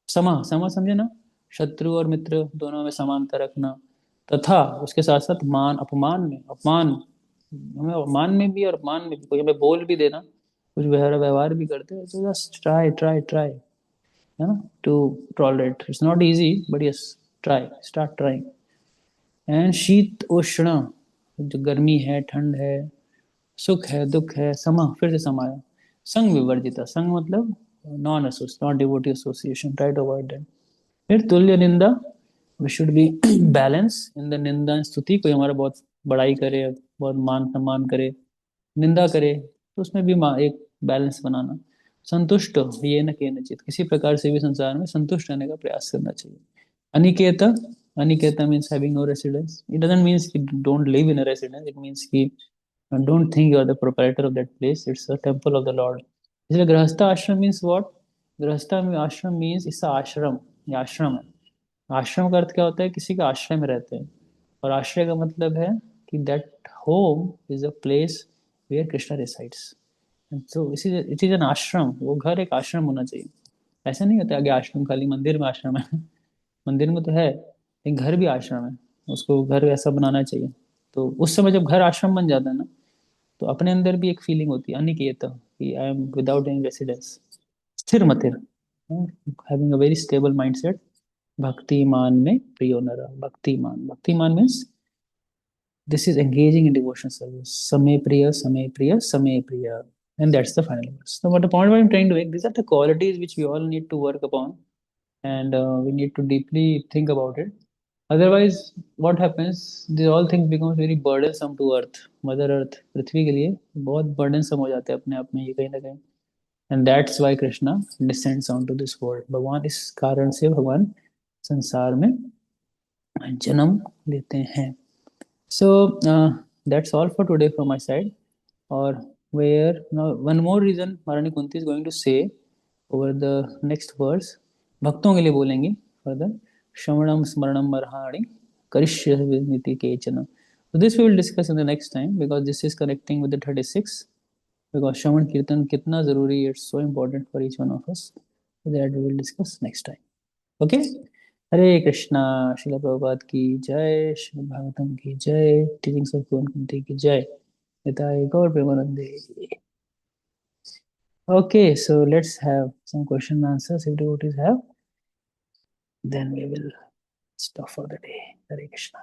समा समा समझे ना, शत्रु और मित्र दोनों में समानता रखना, तथा उसके साथ साथ मान अपमान में, अपमान हमें अपमान में भी और अपमान में भी, कोई हमें बोल भी देना, कुछ व्यवहार भी करते हैं, तो जस्ट ट्राई ट्राई ट्राई, है ना, to tolerate. It's not easy but yes, try, start trying. And शीत उष्ण, जो गर्मी है ठंड है, सुख है दुख है, समा फिर से समाया, संग विवर्जिता, संग मतलब नॉन एसोस not devotee association, try to avoid that. फिर तुल्य निंदा, we should be balance in the निंदा स्तुति। कोई हमारा बहुत बड़ाई करे, बहुत मान सम्मान करे, निंदा करे, तो उसमें भी एक बैलेंस बनाना। संतुष्ट ये न के नचित, किसी प्रकार से भी संसार में संतुष्ट रहने का प्रयास करना चाहिए। अनिकेत, अनिकेत means having no residence. It doesn't means कि don't live in a residence, it means कि don't think you are the proprietor of that place, it's a temple of the lord. इसलिए गृहस्थ आश्रम मीन्स व्हाट? गृहस्थ आश्रम means it's आश्रम, ये आश्रम है। आश्रम का अर्थ क्या होता है? किसी का आश्रय में रहते हैं। और आश्रय का मतलब है कि that home is a place where Krishna resides. So it is an ashram, वो घर एक आश्रम होना चाहिए। ऐसा नहीं होता आगे आश्रम खाली मंदिर में आश्रम है। मंदिर में तो है, एक घर भी आश्रम है, उसको घर ऐसा बनाना चाहिए। तो उस समय जब घर आश्रम बन जाता है ना, तो अपने अंदर भी एक फीलिंग होती है अनिकेत, कि I am without any residence. स्थिर मतिर, having a very stable mindset. भक्तिमान में प्रियो नर, भक्तिमान, भक्तिमान means this is engaging in devotional service. Same priya, same priya. And that's the final verse. So what the point I'm trying to make, these are the qualities which we all need to work upon, and we need to deeply think about it. Otherwise, what happens, these all things becomes very burdensome to earth, mother earth, पृथ्वी के लिए बहुत burdensome हो जाते हैं अपने आप में ये कहीं ना कहीं। And that's why Krishna descends onto this world. भगवान इस कारण से भगवान संसार में जन्म लेते हैं। So that's all for today from my side. Or where now one more reason Maharani Kunti is going to say over the next verse, भक्तों के लिए बोलेंगे further, श्रवणम स्मरणम मरहाणि करिष्य विनिति केचन. So this we will discuss in the next time, because this is connecting with the 36, because श्रवण कीर्तन कितना जरूरी है, it's so important for each one of us. So that we will discuss next time. Okay. हरे कृष्णा, शिला प्रभुपाद की जय, श्रीमद् भागवतम की जय, teachings of गौर कुंती की जय, निताय गौर प्रेमानंदे। Okay, so let's have some question and answers if devotees have, then we will stop for the day. Hare Krishna.